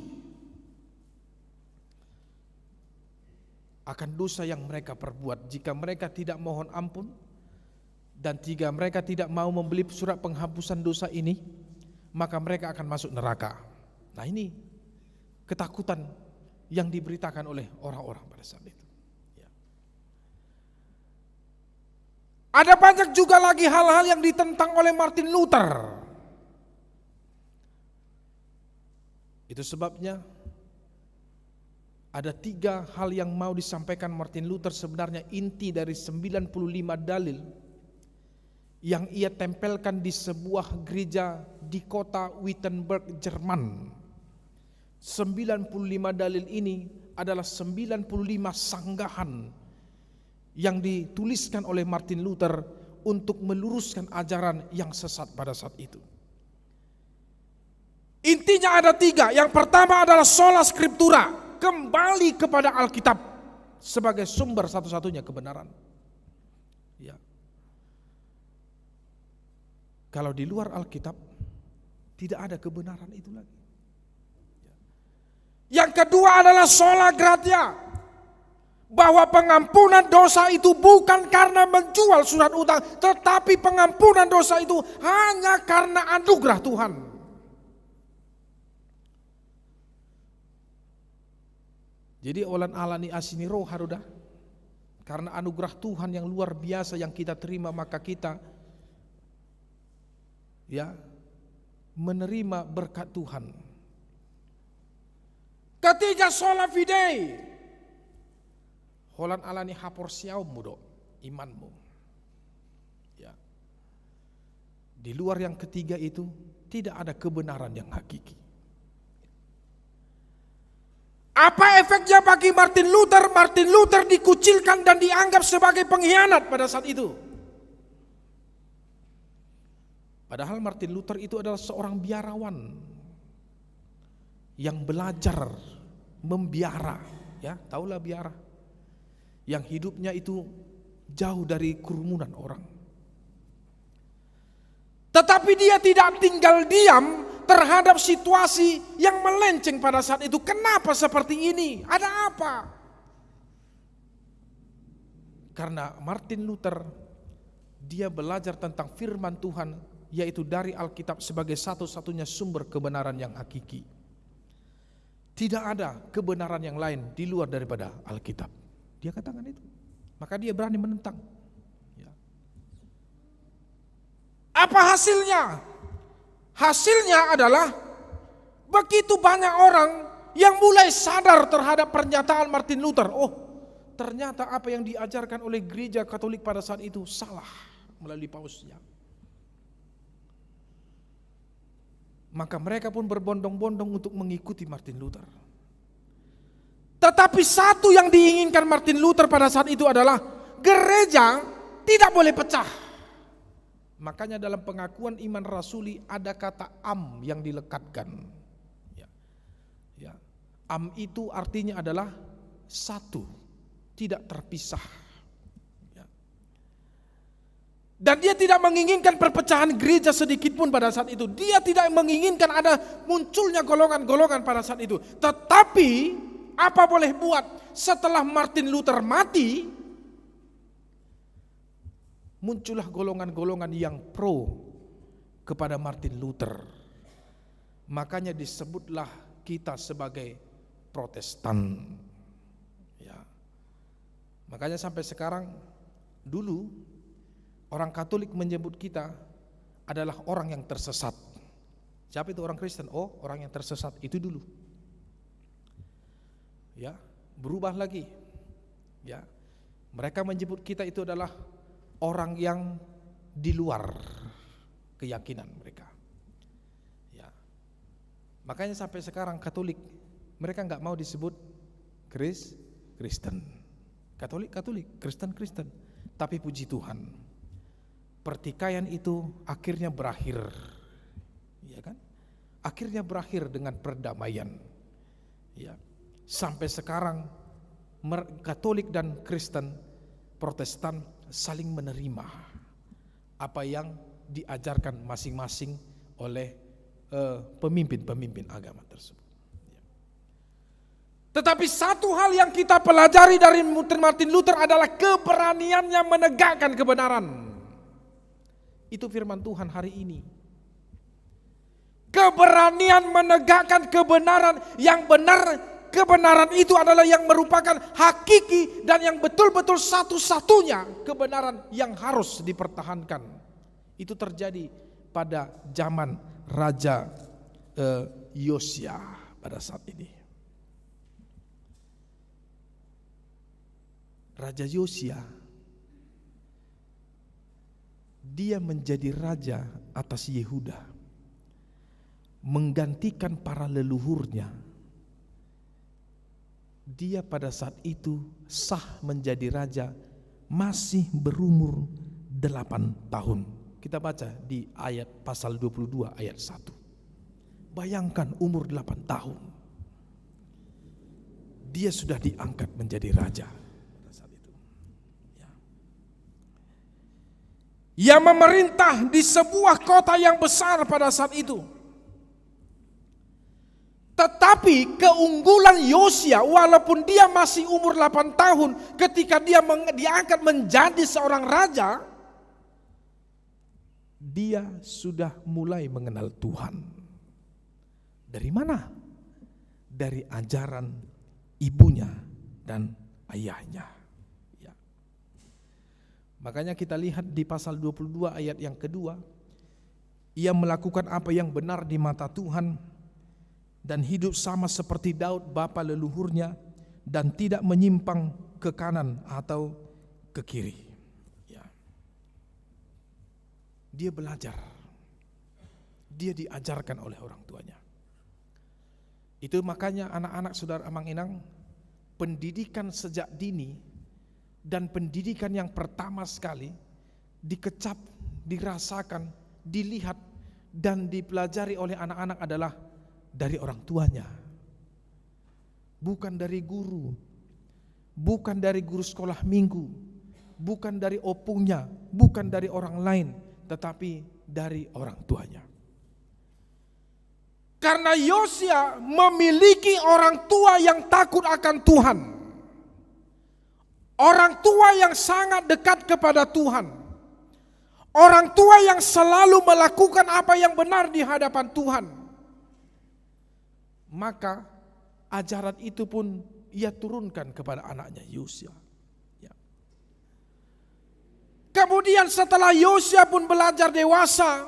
akan dosa yang mereka perbuat. Jika mereka tidak mohon ampun dan jika mereka tidak mau membeli surat penghapusan dosa ini, maka mereka akan masuk neraka. Nah, ini ketakutan yang diberitakan oleh orang-orang pada saat itu, ya. Ada banyak juga lagi hal-hal yang ditentang oleh Martin Luther. Itu sebabnya ada 3 hal yang mau disampaikan Martin Luther, sebenarnya inti dari 95 dalil yang ia tempelkan di sebuah gereja di kota Wittenberg, Jerman. 95 dalil ini adalah 95 sanggahan yang dituliskan oleh Martin Luther untuk meluruskan ajaran yang sesat pada saat itu. Intinya ada 3. Yang pertama adalah sola scriptura, kembali kepada Alkitab sebagai sumber satu-satunya kebenaran. Ya. Kalau di luar Alkitab tidak ada kebenaran itu lagi. Yang kedua adalah sola gratia, bahwa pengampunan dosa itu bukan karena menjual surat utang, tetapi pengampunan dosa itu hanya karena anugerah Tuhan. Jadi olan alani asini roh haruda, karena anugerah Tuhan yang luar biasa yang kita terima, maka kita menerima berkat Tuhan. Ketiga, sola fide, holan alani hapor siau mudo imanmu. Ya. Di luar yang ketiga itu tidak ada kebenaran yang hakiki. Apa efeknya bagi Martin Luther? Martin Luther dikucilkan dan dianggap sebagai pengkhianat pada saat itu. Padahal Martin Luther itu adalah seorang biarawan yang belajar membiara, ya, tahulah biara. Yang hidupnya itu jauh dari kerumunan orang. Tetapi dia tidak tinggal diam terhadap situasi yang melenceng pada saat itu. Kenapa seperti ini? Ada apa? Karena Martin Luther, dia belajar tentang firman Tuhan, yaitu dari Alkitab sebagai satu-satunya sumber kebenaran yang hakiki. Tidak ada kebenaran yang lain di luar daripada Alkitab. Dia katakan itu. Maka dia berani menentang. Ya. Apa hasilnya? Hasilnya adalah begitu banyak orang yang mulai sadar terhadap pernyataan Martin Luther. Oh, ternyata apa yang diajarkan oleh gereja Katolik pada saat itu salah melalui pausnya. Maka mereka pun berbondong-bondong untuk mengikuti Martin Luther. Tetapi satu yang diinginkan Martin Luther pada saat itu adalah gereja tidak boleh pecah. Makanya dalam pengakuan iman rasuli ada kata am yang dilekatkan. Ya. Am itu artinya adalah satu, tidak terpisah. Ya. Dan dia tidak menginginkan perpecahan gereja sedikit pun pada saat itu. Dia tidak menginginkan ada munculnya golongan-golongan pada saat itu. Tetapi apa boleh buat, setelah Martin Luther mati, muncullah golongan-golongan yang pro kepada Martin Luther. Makanya disebutlah kita sebagai Protestan. Ya. Makanya sampai sekarang, dulu orang Katolik menyebut kita adalah orang yang tersesat. Siapa itu orang Kristen? Oh, orang yang tersesat itu dulu. Ya, berubah lagi. Ya. Mereka menyebut kita itu adalah orang yang di luar keyakinan mereka. Ya. Makanya sampai sekarang Katolik mereka enggak mau disebut Kristen. Katolik, Kristen. Tapi puji Tuhan, pertikaian itu akhirnya berakhir. Ya kan? Akhirnya berakhir dengan perdamaian. Ya. Sampai sekarang Katolik dan Kristen, Protestan saling menerima apa yang diajarkan masing-masing oleh pemimpin-pemimpin agama tersebut. Tetapi satu hal yang kita pelajari dari Martin Luther adalah keberaniannya menegakkan kebenaran. Itu firman Tuhan hari ini. Keberanian menegakkan kebenaran yang benar kebenaran itu adalah yang merupakan hakiki dan yang betul-betul satu-satunya kebenaran yang harus dipertahankan. Itu terjadi pada zaman Raja Yosia pada saat ini. Raja Yosia, dia menjadi raja atas Yehuda, menggantikan para leluhurnya. Dia pada saat itu sah menjadi raja masih berumur 8 tahun. Kita baca di ayat pasal 22 ayat 1. Bayangkan umur 8 tahun. Dia sudah diangkat menjadi raja pada saat itu. Ia memerintah di sebuah kota yang besar pada saat itu. Tetapi keunggulan Yosia, walaupun dia masih umur 8 tahun ketika dia diangkat menjadi seorang raja, dia sudah mulai mengenal Tuhan. Dari mana? Dari ajaran ibunya dan ayahnya. Ya. Makanya kita lihat di pasal 22 ayat yang kedua, ia melakukan apa yang benar di mata Tuhan dan hidup sama seperti Daud bapa leluhurnya, dan tidak menyimpang ke kanan atau ke kiri. Ya. Dia belajar, dia diajarkan oleh orang tuanya. Itu makanya anak-anak saudara Amang Inang, pendidikan sejak dini dan pendidikan yang pertama sekali dikecap, dirasakan, dilihat dan dipelajari oleh anak-anak adalah dari orang tuanya, bukan dari guru, bukan dari guru sekolah minggu, bukan dari opungnya, bukan dari orang lain, tetapi dari orang tuanya. Karena Yosia memiliki orang tua yang takut akan Tuhan, orang tua yang sangat dekat kepada Tuhan, orang tua yang selalu melakukan apa yang benar di hadapan Tuhan. Maka ajaran itu pun ia turunkan kepada anaknya Yosia. Ya. Kemudian setelah Yosia pun belajar dewasa,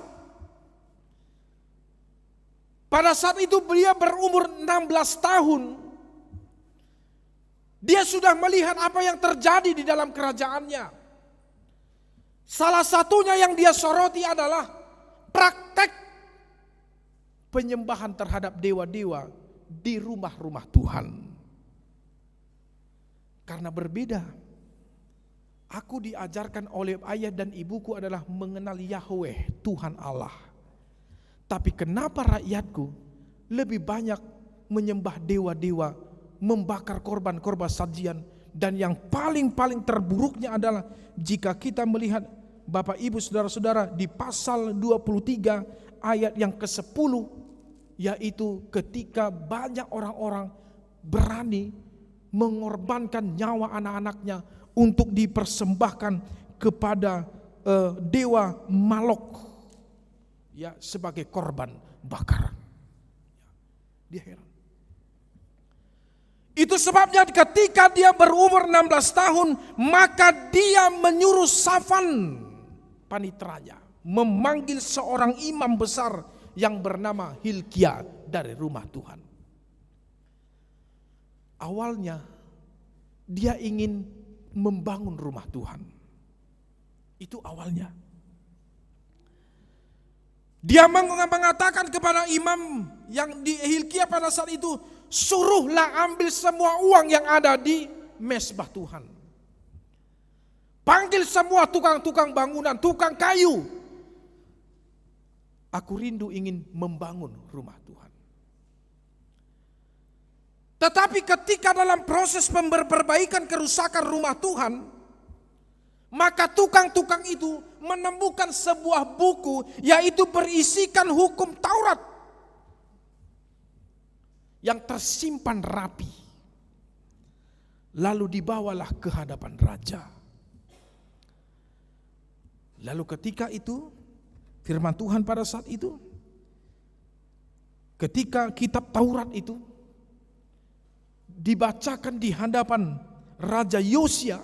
pada saat itu dia berumur 16 tahun. Dia sudah melihat apa yang terjadi di dalam kerajaannya. Salah satunya yang dia soroti adalah praktek penyembahan terhadap dewa-dewa di rumah-rumah Tuhan. Karena berbeda, aku diajarkan oleh ayah dan ibuku adalah mengenal Yahweh, Tuhan Allah. Tapi kenapa rakyatku lebih banyak menyembah dewa-dewa, membakar korban-korban sajian, dan yang paling-paling terburuknya adalah jika kita melihat Bapak Ibu Saudara-saudara di pasal 23 ayat yang ke-10, yaitu ketika banyak orang-orang berani mengorbankan nyawa anak-anaknya untuk dipersembahkan kepada dewa Malok, ya, sebagai korban bakaran. Dia heran. Itu sebabnya ketika dia berumur 16 tahun, maka dia menyuruh Safan panitranya memanggil seorang imam besar yang bernama Hilkia dari rumah Tuhan. Awalnya dia ingin membangun rumah Tuhan. Itu awalnya. Dia mengatakan kepada imam yang di Hilkia pada saat itu, suruhlah ambil semua uang yang ada di mezbah Tuhan. Panggil semua tukang-tukang bangunan, tukang kayu. Aku rindu ingin membangun rumah Tuhan. Tetapi ketika dalam proses perbaikan kerusakan rumah Tuhan, maka tukang-tukang itu menemukan sebuah buku yaitu berisikan hukum Taurat yang tersimpan rapi. Lalu dibawalah ke hadapan raja. Lalu ketika itu firman Tuhan pada saat itu, ketika kitab Taurat itu dibacakan di hadapan Raja Yosia,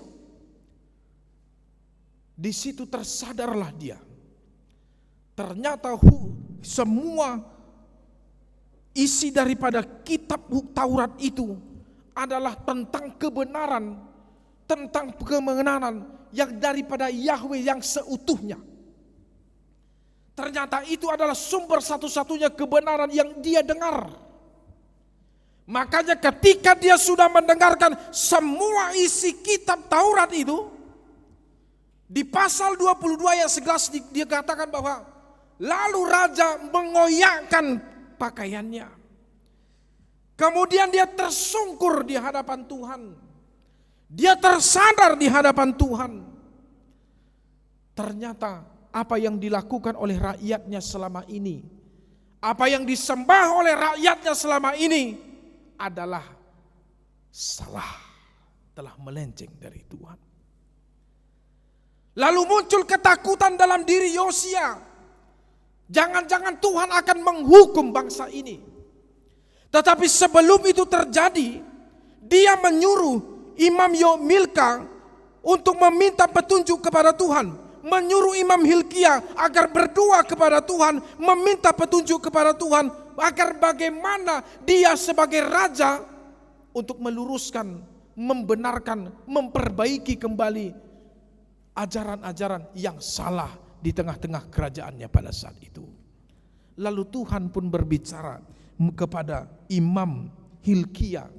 di situ tersadarlah dia. Ternyata semua isi daripada kitab Taurat itu adalah tentang kebenaran, tentang kemenangan yang daripada Yahweh yang seutuhnya. Ternyata itu adalah sumber satu-satunya kebenaran yang dia dengar. Makanya ketika dia sudah mendengarkan semua isi kitab Taurat itu, di pasal 22 ayat 11 dia katakan bahwa lalu raja mengoyakkan pakaiannya. Kemudian dia tersungkur di hadapan Tuhan. Dia tersadar di hadapan Tuhan. Ternyata apa yang dilakukan oleh rakyatnya selama ini, apa yang disembah oleh rakyatnya selama ini adalah salah, telah melenceng dari Tuhan. Lalu muncul ketakutan dalam diri Yosia. Jangan-jangan Tuhan akan menghukum bangsa ini. Tetapi sebelum itu terjadi, dia menyuruh Imam Milka untuk meminta petunjuk kepada Tuhan. Menyuruh Imam Hilkia agar berdoa kepada Tuhan, meminta petunjuk kepada Tuhan, agar bagaimana dia sebagai raja untuk meluruskan, membenarkan, memperbaiki kembali ajaran-ajaran yang salah di tengah-tengah kerajaannya pada saat itu. Lalu Tuhan pun berbicara kepada Imam Hilkia,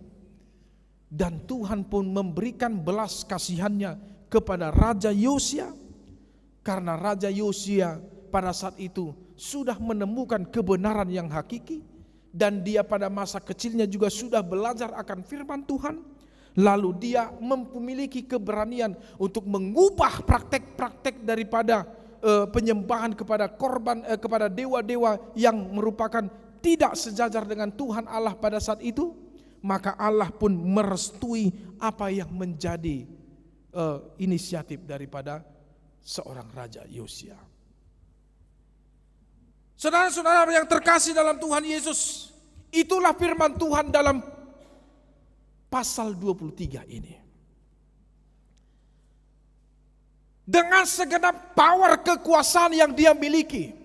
dan Tuhan pun memberikan belas kasihannya kepada Raja Yosia, karena Raja Yosia pada saat itu sudah menemukan kebenaran yang hakiki, dan dia pada masa kecilnya juga sudah belajar akan firman Tuhan. Lalu dia memiliki keberanian untuk mengubah praktek-praktek daripada penyembahan kepada korban, kepada dewa-dewa yang merupakan tidak sejajar dengan Tuhan Allah pada saat itu. Maka Allah pun merestui apa yang menjadi inisiatif daripada seorang Raja Yosia. Saudara-saudara yang terkasih dalam Tuhan Yesus, itulah firman Tuhan dalam pasal 23 ini. Dengan segenap power kekuasaan yang dia miliki,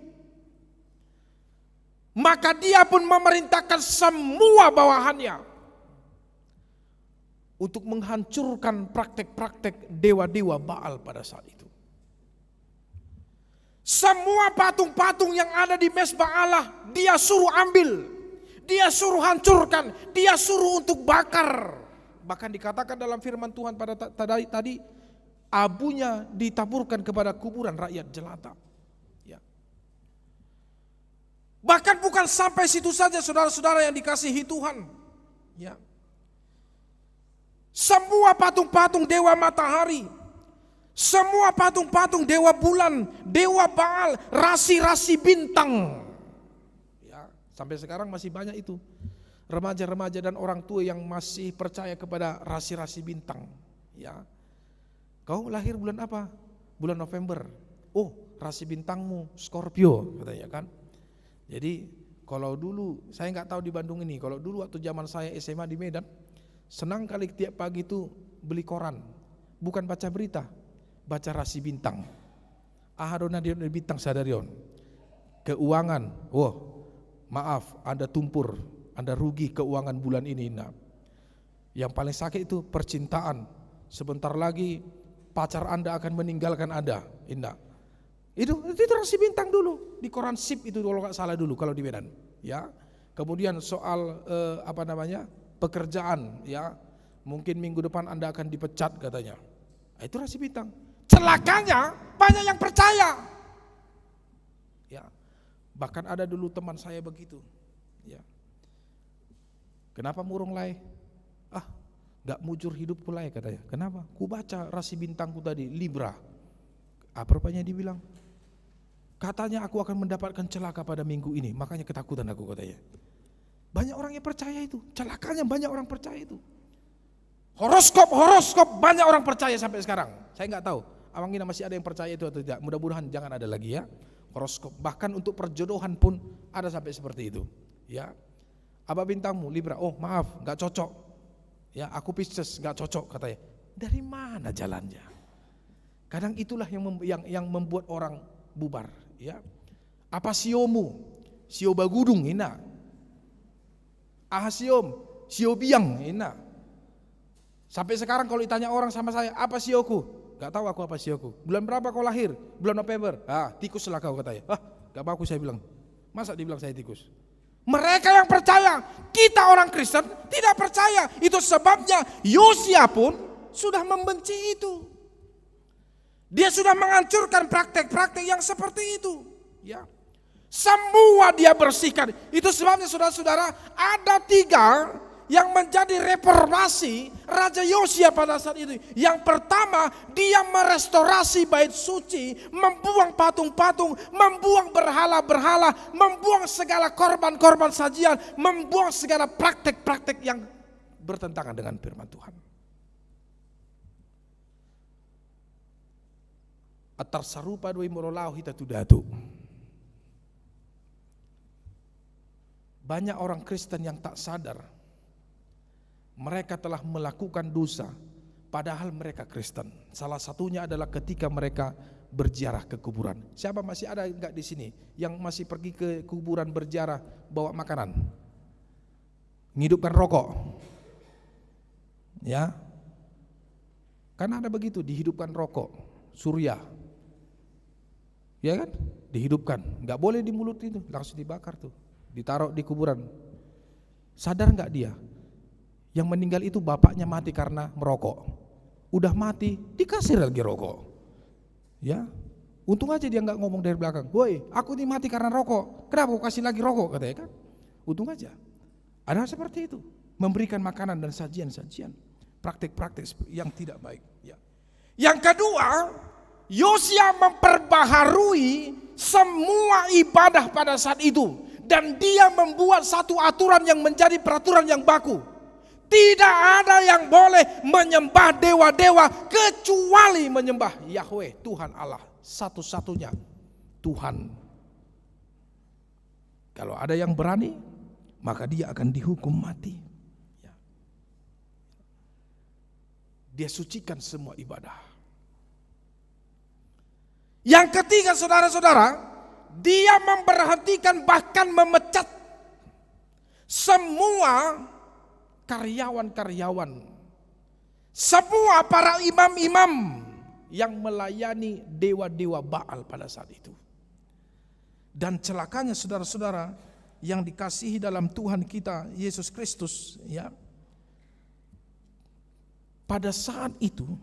maka dia pun memerintahkan semua bawahannya untuk menghancurkan praktek-praktek dewa-dewa Baal pada saat itu. Semua patung-patung yang ada di mezbah Allah dia suruh ambil, dia suruh hancurkan, dia suruh untuk bakar. Bahkan dikatakan dalam firman Tuhan pada tadi, abunya ditaburkan kepada kuburan rakyat jelata. Ya. Bahkan bukan sampai situ saja, saudara-saudara yang dikasihi Tuhan. Ya. Semua patung-patung dewa matahari, semua patung-patung dewa bulan, dewa Baal, rasi-rasi bintang. Ya, sampai sekarang masih banyak itu remaja-remaja dan orang tua yang masih percaya kepada rasi-rasi bintang. Ya, kau lahir bulan apa? Bulan November. Oh, rasi bintangmu Scorpio, katanya kan. Jadi kalau dulu saya nggak tahu di Bandung ini, kalau dulu waktu zaman saya SMA di Medan, senang kali tiap pagi itu beli koran, bukan baca berita, baca rasi bintang. Ahadonadion bintang sadarion. Keuangan, maaf, Anda tumpur, Anda rugi keuangan bulan ini. Nah, yang paling sakit itu percintaan. Sebentar lagi pacar Anda akan meninggalkan Anda. Indah. Itu rasi bintang dulu di koran SIP itu kalau nggak salah dulu kalau di Medan. Ya. Kemudian soal pekerjaan, ya, mungkin minggu depan Anda akan dipecat katanya. Itu rasi bintang. Celakanya banyak yang percaya. Ya. Bahkan ada dulu teman saya begitu. Ya. Kenapa murung lai? Gak mujur hidupku lai katanya. Kenapa? Ku baca rasi bintangku tadi Libra. Apa rupanya dibilang? Katanya aku akan mendapatkan celaka pada minggu ini, makanya ketakutan aku katanya. Banyak orang yang percaya itu. Celakanya banyak orang percaya itu. Horoskop banyak orang percaya sampai sekarang. Saya nggak tahu, Abang Gina masih ada yang percaya itu atau tidak. Mudah-mudahan jangan ada lagi ya. Horoskop, bahkan untuk perjodohan pun ada sampai seperti itu. Ya, apa bintangmu Libra? Oh maaf, nggak cocok. Ya, aku Pisces, nggak cocok katanya. Dari mana jalannya? Kadang itulah yang membuat orang bubar. Ya, apa siomu? Sio bagudung ina. Ahasiom, sio biang ina. Sampai sekarang kalau ditanya orang sama saya, apa sioku? Gak tahu aku apa sioku. Bulan berapa kau lahir? Bulan November. Tikus lah kau katanya. Gak bagus saya bilang. Masa dibilang saya tikus? Mereka yang percaya, kita orang Kristen tidak percaya. Itu sebabnya Yosia pun sudah membenci itu. Dia sudah menghancurkan praktek-praktek yang seperti itu. Ya, semua dia bersihkan. Itu sebabnya saudara-saudara, ada 3 yang menjadi reformasi Raja Yosia pada saat itu. Yang pertama, dia merestorasi bait suci, membuang patung-patung, membuang berhala-berhala, membuang segala korban-korban sajian, membuang segala praktek-praktek yang bertentangan dengan firman Tuhan. Atar sarupa doi morolau hita tudatu. Banyak orang Kristen yang tak sadar mereka telah melakukan dosa padahal mereka Kristen. Salah satunya adalah ketika mereka berziarah ke kuburan. Siapa masih ada enggak di sini yang masih pergi ke kuburan berziarah bawa makanan? Ngidupkan rokok. Ya. Karena ada begitu, dihidupkan rokok, surya. Ya kan? Dihidupkan. Enggak boleh di mulut itu, langsung dibakar tuh. Ditaruh di kuburan. Sadar enggak dia? Yang meninggal itu bapaknya mati karena merokok. Udah mati, dikasih lagi rokok. Ya, untung aja dia nggak ngomong dari belakang. Woi, aku ini mati karena rokok. Kenapa aku kasih lagi rokok? Katanya kan. Untung aja. Ada seperti itu. Memberikan makanan dan sajian-sajian. Praktik-praktik yang tidak baik. Ya. Yang kedua, Yosia memperbaharui semua ibadah pada saat itu. Dan dia membuat satu aturan yang menjadi peraturan yang baku. Tidak ada yang boleh menyembah dewa-dewa kecuali menyembah Yahweh, Tuhan Allah, satu-satunya Tuhan. Kalau ada yang berani, maka dia akan dihukum mati. Dia sucikan semua ibadah. Yang ketiga, saudara-saudara, dia memberhentikan bahkan memecat semua karyawan-karyawan, semua para imam-imam yang melayani dewa-dewa Baal pada saat itu. Dan celakanya saudara-saudara yang dikasihi dalam Tuhan kita Yesus Kristus, ya. Pada saat itu,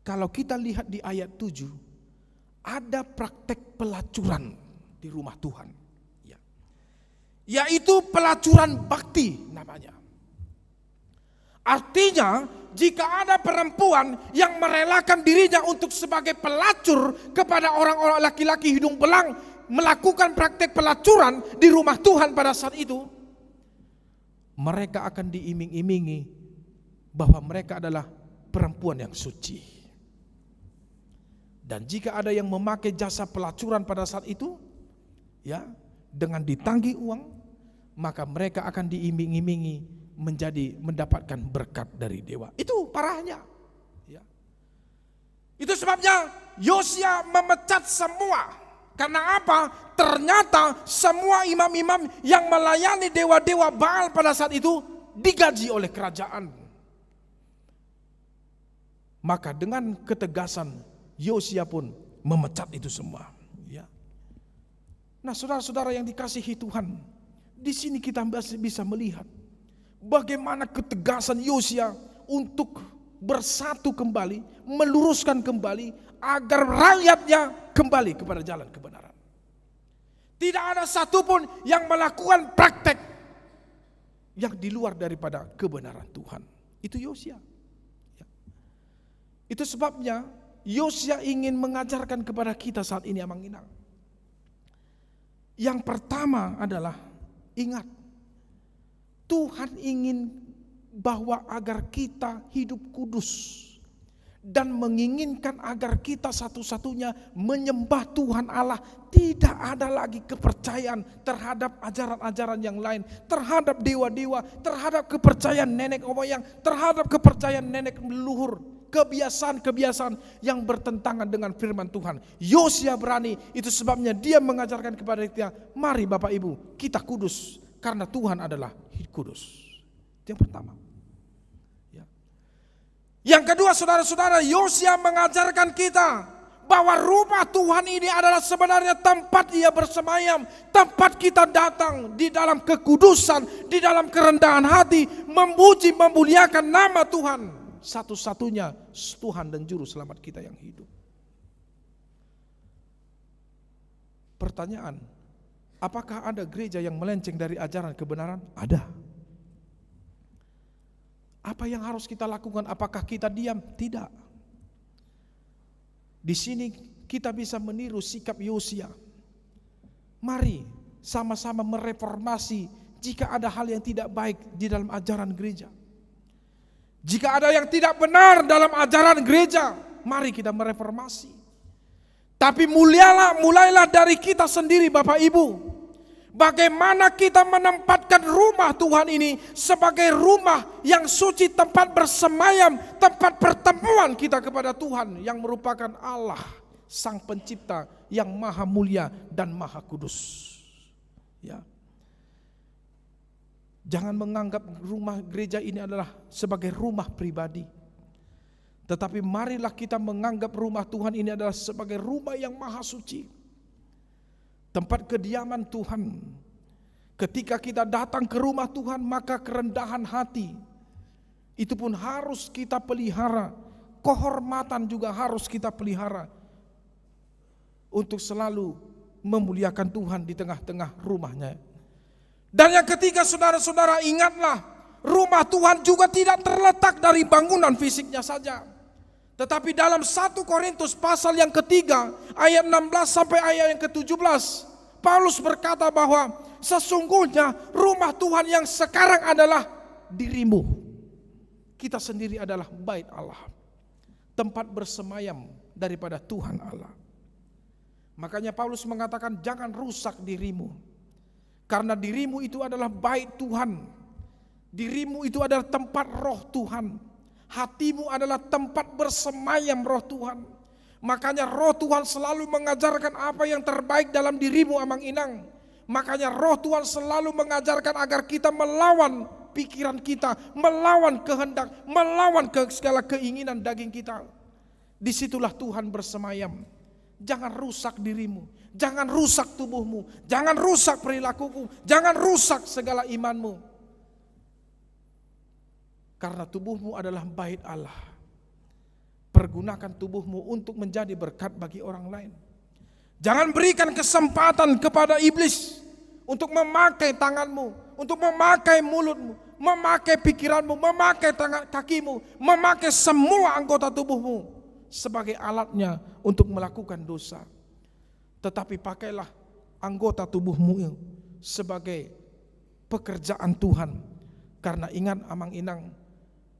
kalau kita lihat di ayat 7, ada praktek pelacuran di rumah Tuhan. Yaitu pelacuran bakti namanya. Artinya jika ada perempuan yang merelakan dirinya untuk sebagai pelacur kepada orang-orang laki-laki hidung belang, melakukan praktek pelacuran di rumah Tuhan pada saat itu, mereka akan diiming-imingi bahwa mereka adalah perempuan yang suci. Dan jika ada yang memakai jasa pelacuran pada saat itu, ya, dengan ditagih uang, maka mereka akan diiming-imingi mendapatkan berkat dari dewa. Itu parahnya. Ya. Itu sebabnya Yosia memecat semua. Karena apa? Ternyata semua imam-imam yang melayani dewa-dewa Baal pada saat itu digaji oleh kerajaan. Maka dengan ketegasan Yosia pun memecat itu semua. Ya. Nah, saudara-saudara yang dikasihi Tuhan, di sini kita bisa melihat bagaimana ketegasan Yosia untuk bersatu kembali, meluruskan kembali agar rakyatnya kembali kepada jalan kebenaran. Tidak ada satupun yang melakukan praktek yang di luar daripada kebenaran Tuhan. Itu Yosia. Ya. Itu sebabnya Yosia ingin mengajarkan kepada kita saat ini, Amang Inang. Yang pertama adalah ingat, Tuhan ingin bahwa agar kita hidup kudus dan menginginkan agar kita satu-satunya menyembah Tuhan Allah. Tidak ada lagi kepercayaan terhadap ajaran-ajaran yang lain, terhadap dewa-dewa, terhadap kepercayaan nenek moyang, terhadap kepercayaan nenek leluhur, kebiasaan-kebiasaan yang bertentangan dengan firman Tuhan. Yosia berani, itu sebabnya dia mengajarkan kepada kita, mari Bapak Ibu kita kudus karena Tuhan adalah kudus. Itu yang pertama. Yang kedua, saudara-saudara, Yosia mengajarkan kita bahwa rumah Tuhan ini adalah sebenarnya tempat Ia bersemayam, tempat kita datang di dalam kekudusan, di dalam kerendahan hati, memuji, memuliakan nama Tuhan, satu-satunya Tuhan dan Juru Selamat kita yang hidup. Pertanyaan, apakah ada gereja yang melenceng dari ajaran kebenaran? Ada. Apa yang harus kita lakukan? Apakah kita diam? Tidak. Di sini kita bisa meniru sikap Yosia. Mari sama-sama mereformasi jika ada hal yang tidak baik di dalam ajaran gereja. Jika ada yang tidak benar dalam ajaran gereja, mari kita mereformasi. Tapi mulailah dari kita sendiri, Bapak Ibu. Bagaimana kita menempatkan rumah Tuhan ini sebagai rumah yang suci, tempat bersemayam, tempat pertemuan kita kepada Tuhan yang merupakan Allah, Sang Pencipta yang maha mulia dan maha kudus. Ya. Jangan menganggap rumah gereja ini adalah sebagai rumah pribadi. Tetapi marilah kita menganggap rumah Tuhan ini adalah sebagai rumah yang maha suci. Tempat kediaman Tuhan. Ketika kita datang ke rumah Tuhan, maka kerendahan hati itu pun harus kita pelihara. Kehormatan juga harus kita pelihara. Untuk selalu memuliakan Tuhan di tengah-tengah rumahnya. Dan yang ketiga, saudara-saudara, ingatlah, rumah Tuhan juga tidak terletak dari bangunan fisiknya saja. Tetapi dalam 1 Korintus pasal yang ketiga ayat 16 sampai ayat yang ke-17, Paulus berkata bahwa sesungguhnya rumah Tuhan yang sekarang adalah dirimu. Kita sendiri adalah bait Allah, tempat bersemayam daripada Tuhan Allah. Makanya Paulus mengatakan jangan rusak dirimu, karena dirimu itu adalah bait Tuhan. Dirimu itu adalah tempat roh Tuhan. Hatimu adalah tempat bersemayam roh Tuhan. Makanya roh Tuhan selalu mengajarkan apa yang terbaik dalam dirimu, Amang Inang. Makanya roh Tuhan selalu mengajarkan agar kita melawan pikiran kita, melawan kehendak, melawan segala keinginan daging kita. Disitulah Tuhan bersemayam. Jangan rusak dirimu, jangan rusak tubuhmu, jangan rusak perilakumu, jangan rusak segala imanmu. Karena tubuhmu adalah bait Allah. Pergunakan tubuhmu untuk menjadi berkat bagi orang lain. Jangan berikan kesempatan kepada iblis untuk memakai tanganmu, untuk memakai mulutmu, memakai pikiranmu, memakai kakimu, memakai semua anggota tubuhmu sebagai alatnya untuk melakukan dosa. Tetapi pakailah anggota tubuhmu sebagai pekerjaan Tuhan. Karena ingat, Amang Inang,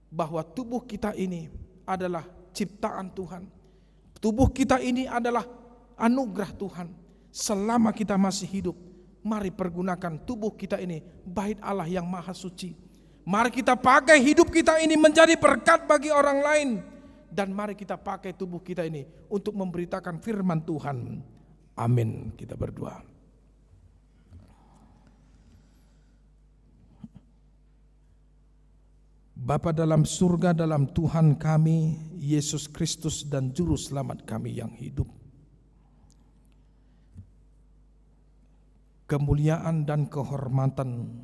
bahwa tubuh kita ini adalah ciptaan Tuhan. Tubuh kita ini adalah anugerah Tuhan. Selama kita masih hidup, mari pergunakan tubuh kita ini, bait Allah yang maha suci. Mari kita pakai hidup kita ini menjadi berkat bagi orang lain. Dan mari kita pakai tubuh kita ini untuk memberitakan firman Tuhan. Amin. Kita berdoa. Bapa dalam surga, dalam Tuhan kami Yesus Kristus dan Juru Selamat kami yang hidup, kemuliaan dan kehormatan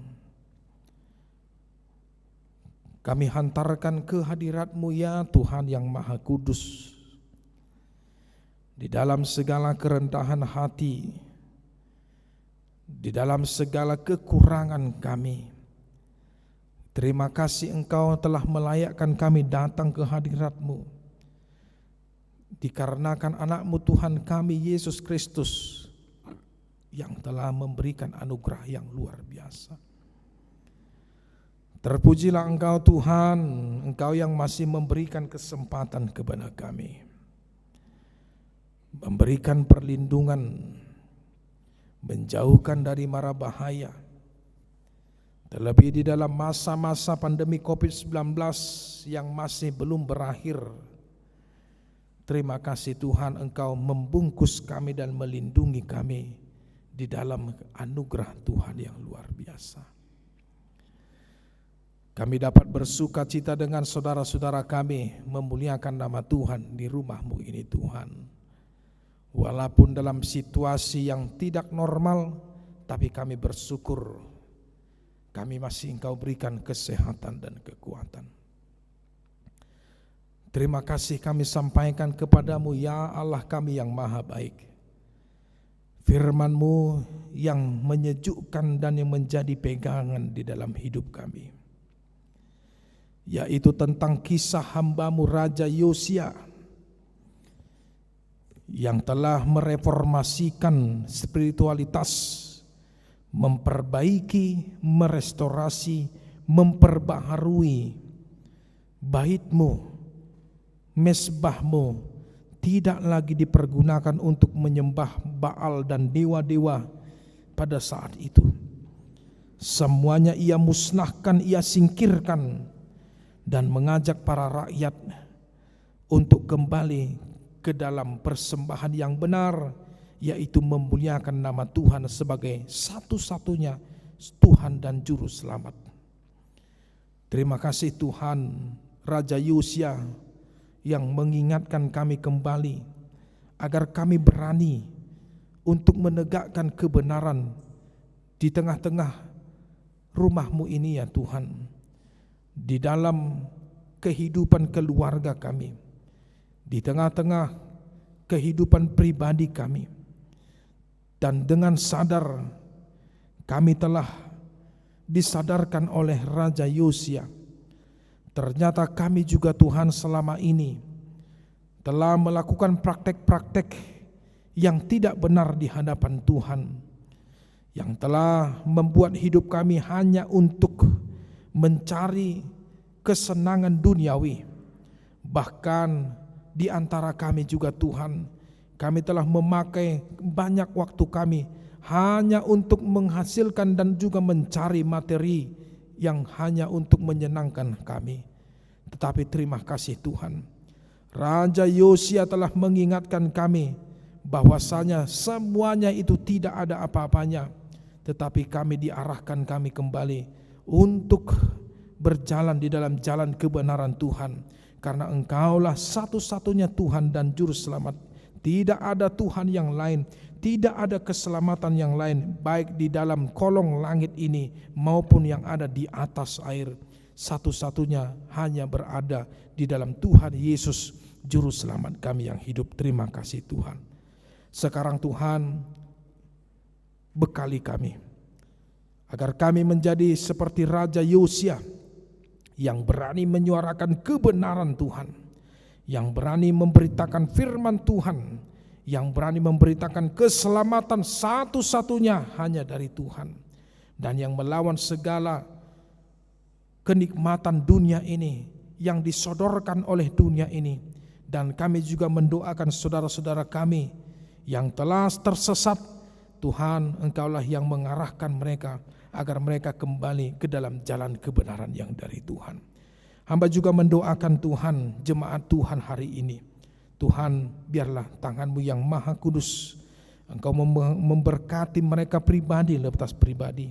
kami hantarkan ke hadirat-Mu ya Tuhan yang Maha Kudus. Di dalam segala kerendahan hati, di dalam segala kekurangan kami, terima kasih Engkau telah melayakkan kami datang ke hadirat-Mu. Dikarenakan anak-Mu Tuhan kami Yesus Kristus yang telah memberikan anugerah yang luar biasa. Terpujilah Engkau Tuhan, Engkau yang masih memberikan kesempatan kepada kami, memberikan perlindungan, menjauhkan dari mara bahaya. Terlebih di dalam masa-masa pandemi COVID-19 yang masih belum berakhir. Terima kasih Tuhan, Engkau membungkus kami dan melindungi kami di dalam anugerah Tuhan yang luar biasa. Kami dapat bersuka cita dengan saudara-saudara kami memuliakan nama Tuhan di rumah-Mu ini Tuhan. Walaupun dalam situasi yang tidak normal, tapi kami bersyukur kami masih Engkau berikan kesehatan dan kekuatan. Terima kasih kami sampaikan kepadamu ya Allah kami yang maha baik. Firman-Mu yang menyejukkan dan yang menjadi pegangan di dalam hidup kami, yaitu tentang kisah hamba-Mu Raja Yosia yang telah mereformasikan spiritualitas, memperbaiki, merestorasi, memperbaharui bait-Mu, mesbah-Mu, tidak lagi dipergunakan untuk menyembah Baal dan dewa-dewa pada saat itu. Semuanya Ia musnahkan, Ia singkirkan, dan mengajak para rakyat untuk kembali ke dalam persembahan yang benar, yaitu memuliakan nama Tuhan sebagai satu-satunya Tuhan dan Juru Selamat. Terima kasih Tuhan, Raja Yosia yang mengingatkan kami kembali agar kami berani untuk menegakkan kebenaran di tengah-tengah rumah-Mu ini ya Tuhan, di dalam kehidupan keluarga kami, di tengah-tengah kehidupan pribadi kami. Dan dengan sadar kami telah disadarkan oleh Raja Yosia, ternyata kami juga Tuhan selama ini telah melakukan praktek-praktek yang tidak benar di hadapan Tuhan, yang telah membuat hidup kami hanya untuk mencari kesenangan duniawi. Bahkan di antara kami juga Tuhan, kami telah memakai banyak waktu kami hanya untuk menghasilkan dan juga mencari materi yang hanya untuk menyenangkan kami. Tetapi terima kasih Tuhan, Raja Yosia telah mengingatkan kami bahwasanya semuanya itu tidak ada apa-apanya, tetapi kami diarahkan kami kembali untuk berjalan di dalam jalan kebenaran Tuhan, karena Engkaulah satu-satunya Tuhan dan Juru Selamat. Tidak ada Tuhan yang lain, tidak ada keselamatan yang lain, baik di dalam kolong langit ini maupun yang ada di atas air. Satu-satunya hanya berada di dalam Tuhan Yesus, Juru Selamat kami yang hidup. Terima kasih Tuhan. Sekarang Tuhan, bekali kami agar kami menjadi seperti Raja Yosia yang berani menyuarakan kebenaran Tuhan, yang berani memberitakan firman Tuhan, yang berani memberitakan keselamatan satu-satunya hanya dari Tuhan, dan yang melawan segala kenikmatan dunia ini yang disodorkan oleh dunia ini. Dan kami juga mendoakan saudara-saudara kami yang telah tersesat, Tuhan Engkaulah yang mengarahkan mereka agar mereka kembali ke dalam jalan kebenaran yang dari Tuhan. Hamba juga mendoakan Tuhan jemaat Tuhan hari ini. Tuhan, biarlah tangan-Mu yang maha kudus, Engkau memberkati mereka pribadi lepas pribadi,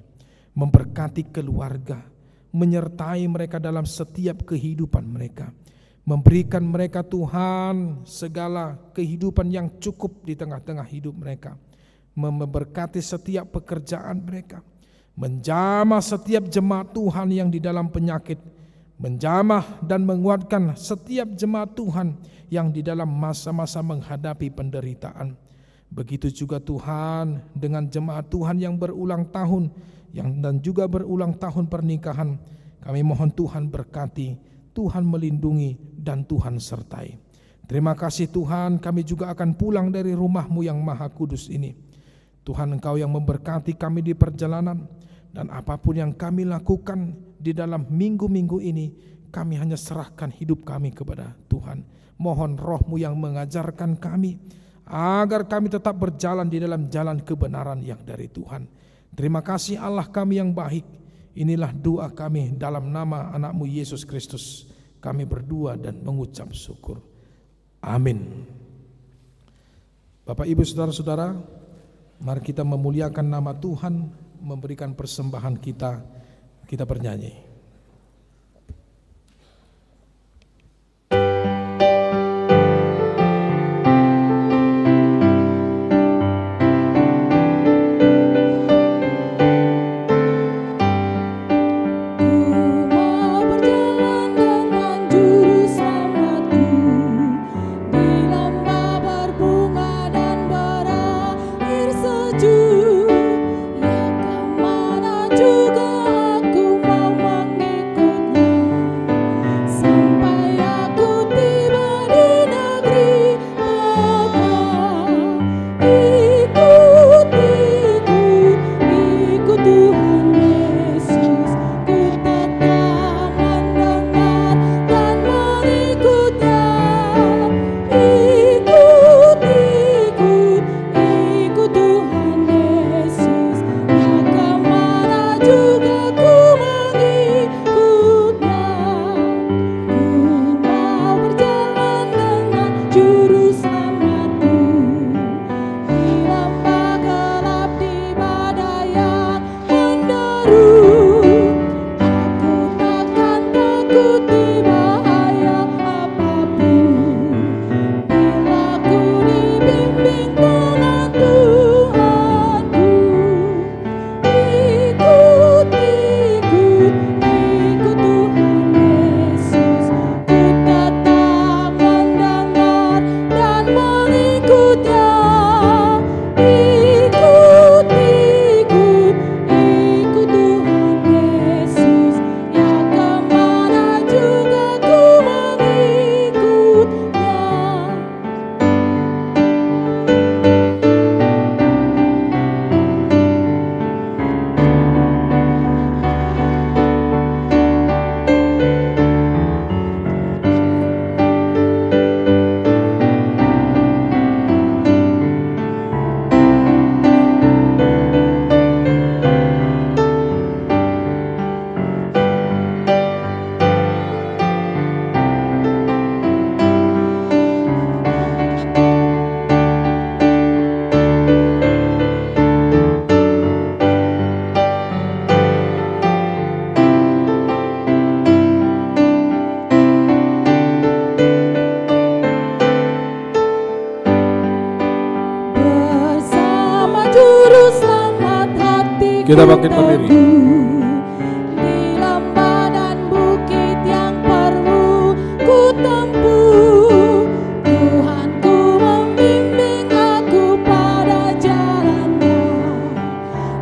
memberkati keluarga, menyertai mereka dalam setiap kehidupan mereka, memberikan mereka Tuhan segala kehidupan yang cukup di tengah-tengah hidup mereka, memberkati setiap pekerjaan mereka, menjamah setiap jemaat Tuhan yang di dalam penyakit, menjamah dan menguatkan setiap jemaat Tuhan yang di dalam masa-masa menghadapi penderitaan. Begitu juga Tuhan dengan jemaat Tuhan yang berulang tahun dan juga berulang tahun pernikahan. Kami mohon Tuhan berkati, Tuhan melindungi, dan Tuhan sertai. Terima kasih Tuhan, kami juga akan pulang dari rumah-Mu yang maha kudus ini. Tuhan, Engkau yang memberkati kami di perjalanan, Dan apapun yang kami lakukan di dalam minggu-minggu ini, kami hanya serahkan hidup kami kepada Tuhan. Mohon Roh-Mu yang mengajarkan kami, agar kami tetap berjalan di dalam jalan kebenaran yang dari Tuhan. Terima kasih Allah kami yang baik. Inilah doa kami dalam nama anak-Mu Yesus Kristus. Kami berdoa dan mengucap syukur. Amin. Bapak, Ibu, Saudara-saudara, mari kita memuliakan nama Tuhan, memberikan persembahan kita. Kita bernyanyi. Kita bangkit berdiri. Di lembah dan bukit yang perlu ku tempuh, Tuhanku membimbing aku pada jalannya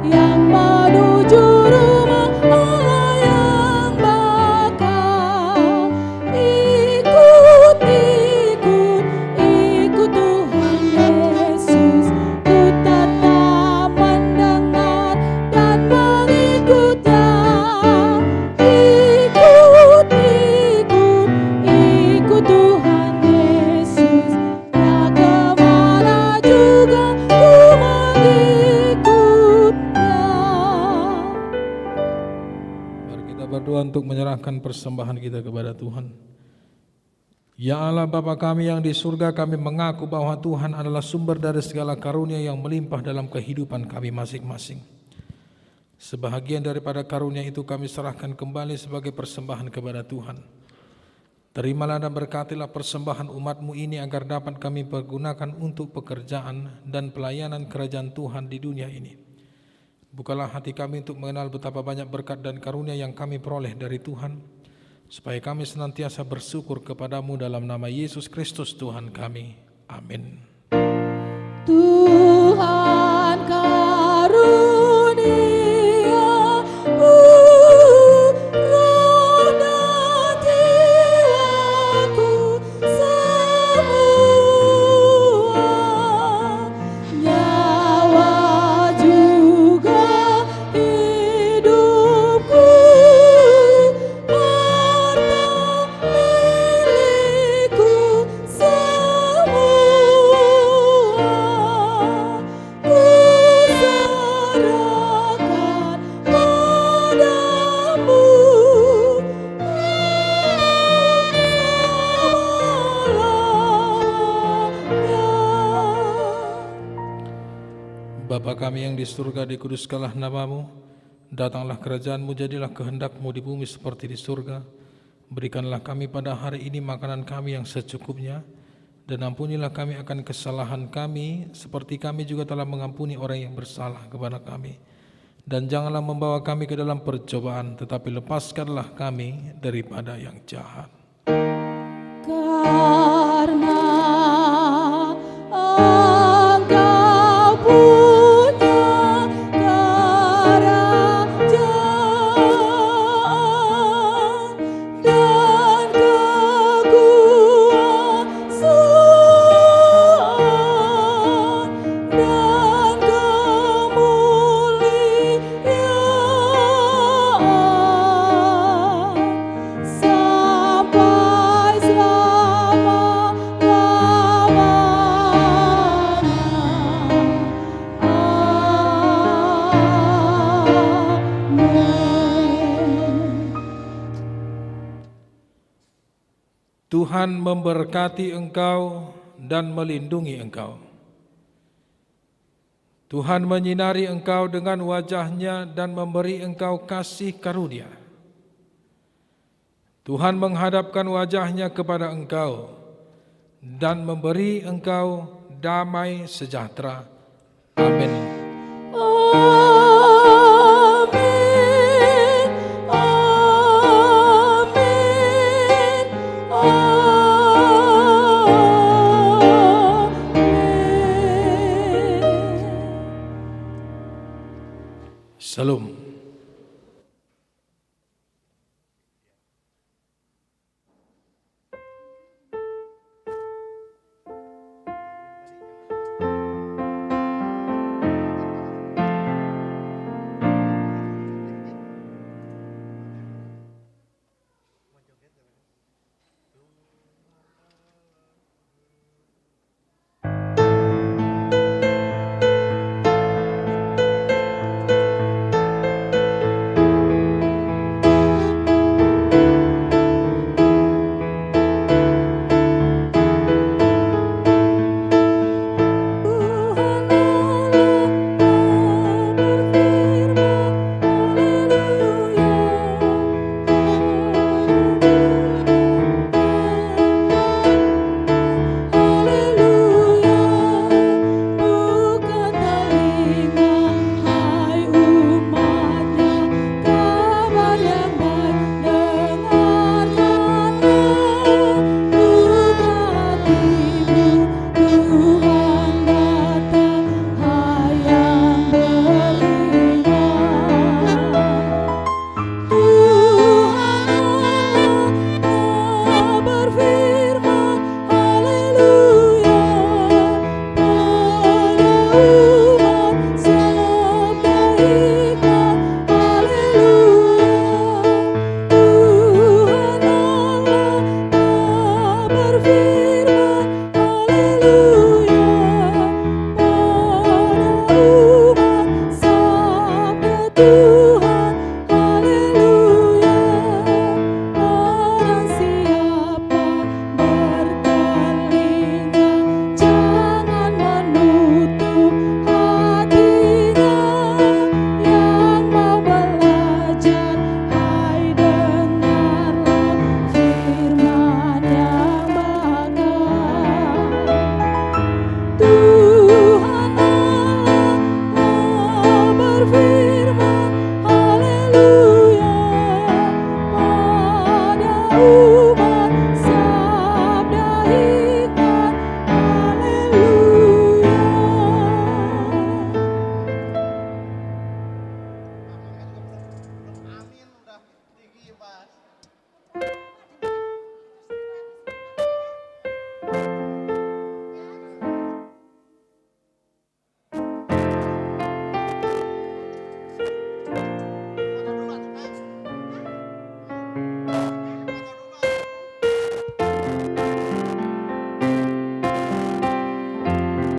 yang menuju rumah Allah yang bakal. Ikut Tuhan Yesus, ku tetap mendengar dan mengikutnya. Ikut Tuhan Yesus, ya kemana juga ku mengikutnya. Mari kita berdoa untuk menyerahkan persembahan kita kepada Tuhan. Ya Allah Bapa kami yang di surga, kami mengaku bahwa Tuhan adalah sumber dari segala karunia yang melimpah dalam kehidupan kami masing-masing. Sebahagian daripada karunia itu kami serahkan kembali sebagai persembahan kepada Tuhan. Terimalah dan berkatilah persembahan umat-Mu ini agar dapat kami pergunakan untuk pekerjaan dan pelayanan kerajaan Tuhan di dunia ini. Bukalah hati kami untuk mengenal betapa banyak berkat dan karunia yang kami peroleh dari Tuhan, supaya kami senantiasa bersyukur kepadamu dalam nama Yesus Kristus Tuhan kami. Amin. Tuhan karuniamu roh dan jiwaku semua, nyawa juga hidup kami yang di surga, dikuduskanlah namamu, datanglah kerajaanmu, jadilah kehendakmu di bumi seperti di surga. Berikanlah kami pada hari ini makanan kami yang secukupnya, dan ampunilah kami akan kesalahan kami, seperti kami juga telah mengampuni orang yang bersalah kepada kami. Dan janganlah membawa kami ke dalam percobaan, tetapi lepaskanlah kami daripada yang jahat. Karena Engkau punya kerajaan dan kekuasaan dan kemuliaan sampai selama-lamanya. Amin. Tuhan memberkati engkau dan melindungi engkau. Tuhan menyinari engkau dengan wajah-Nya dan memberi engkau kasih karunia. Tuhan menghadapkan wajah-Nya kepada engkau dan memberi engkau damai sejahtera. Amin. Amin. Amin. Amin. Salam. Tuhan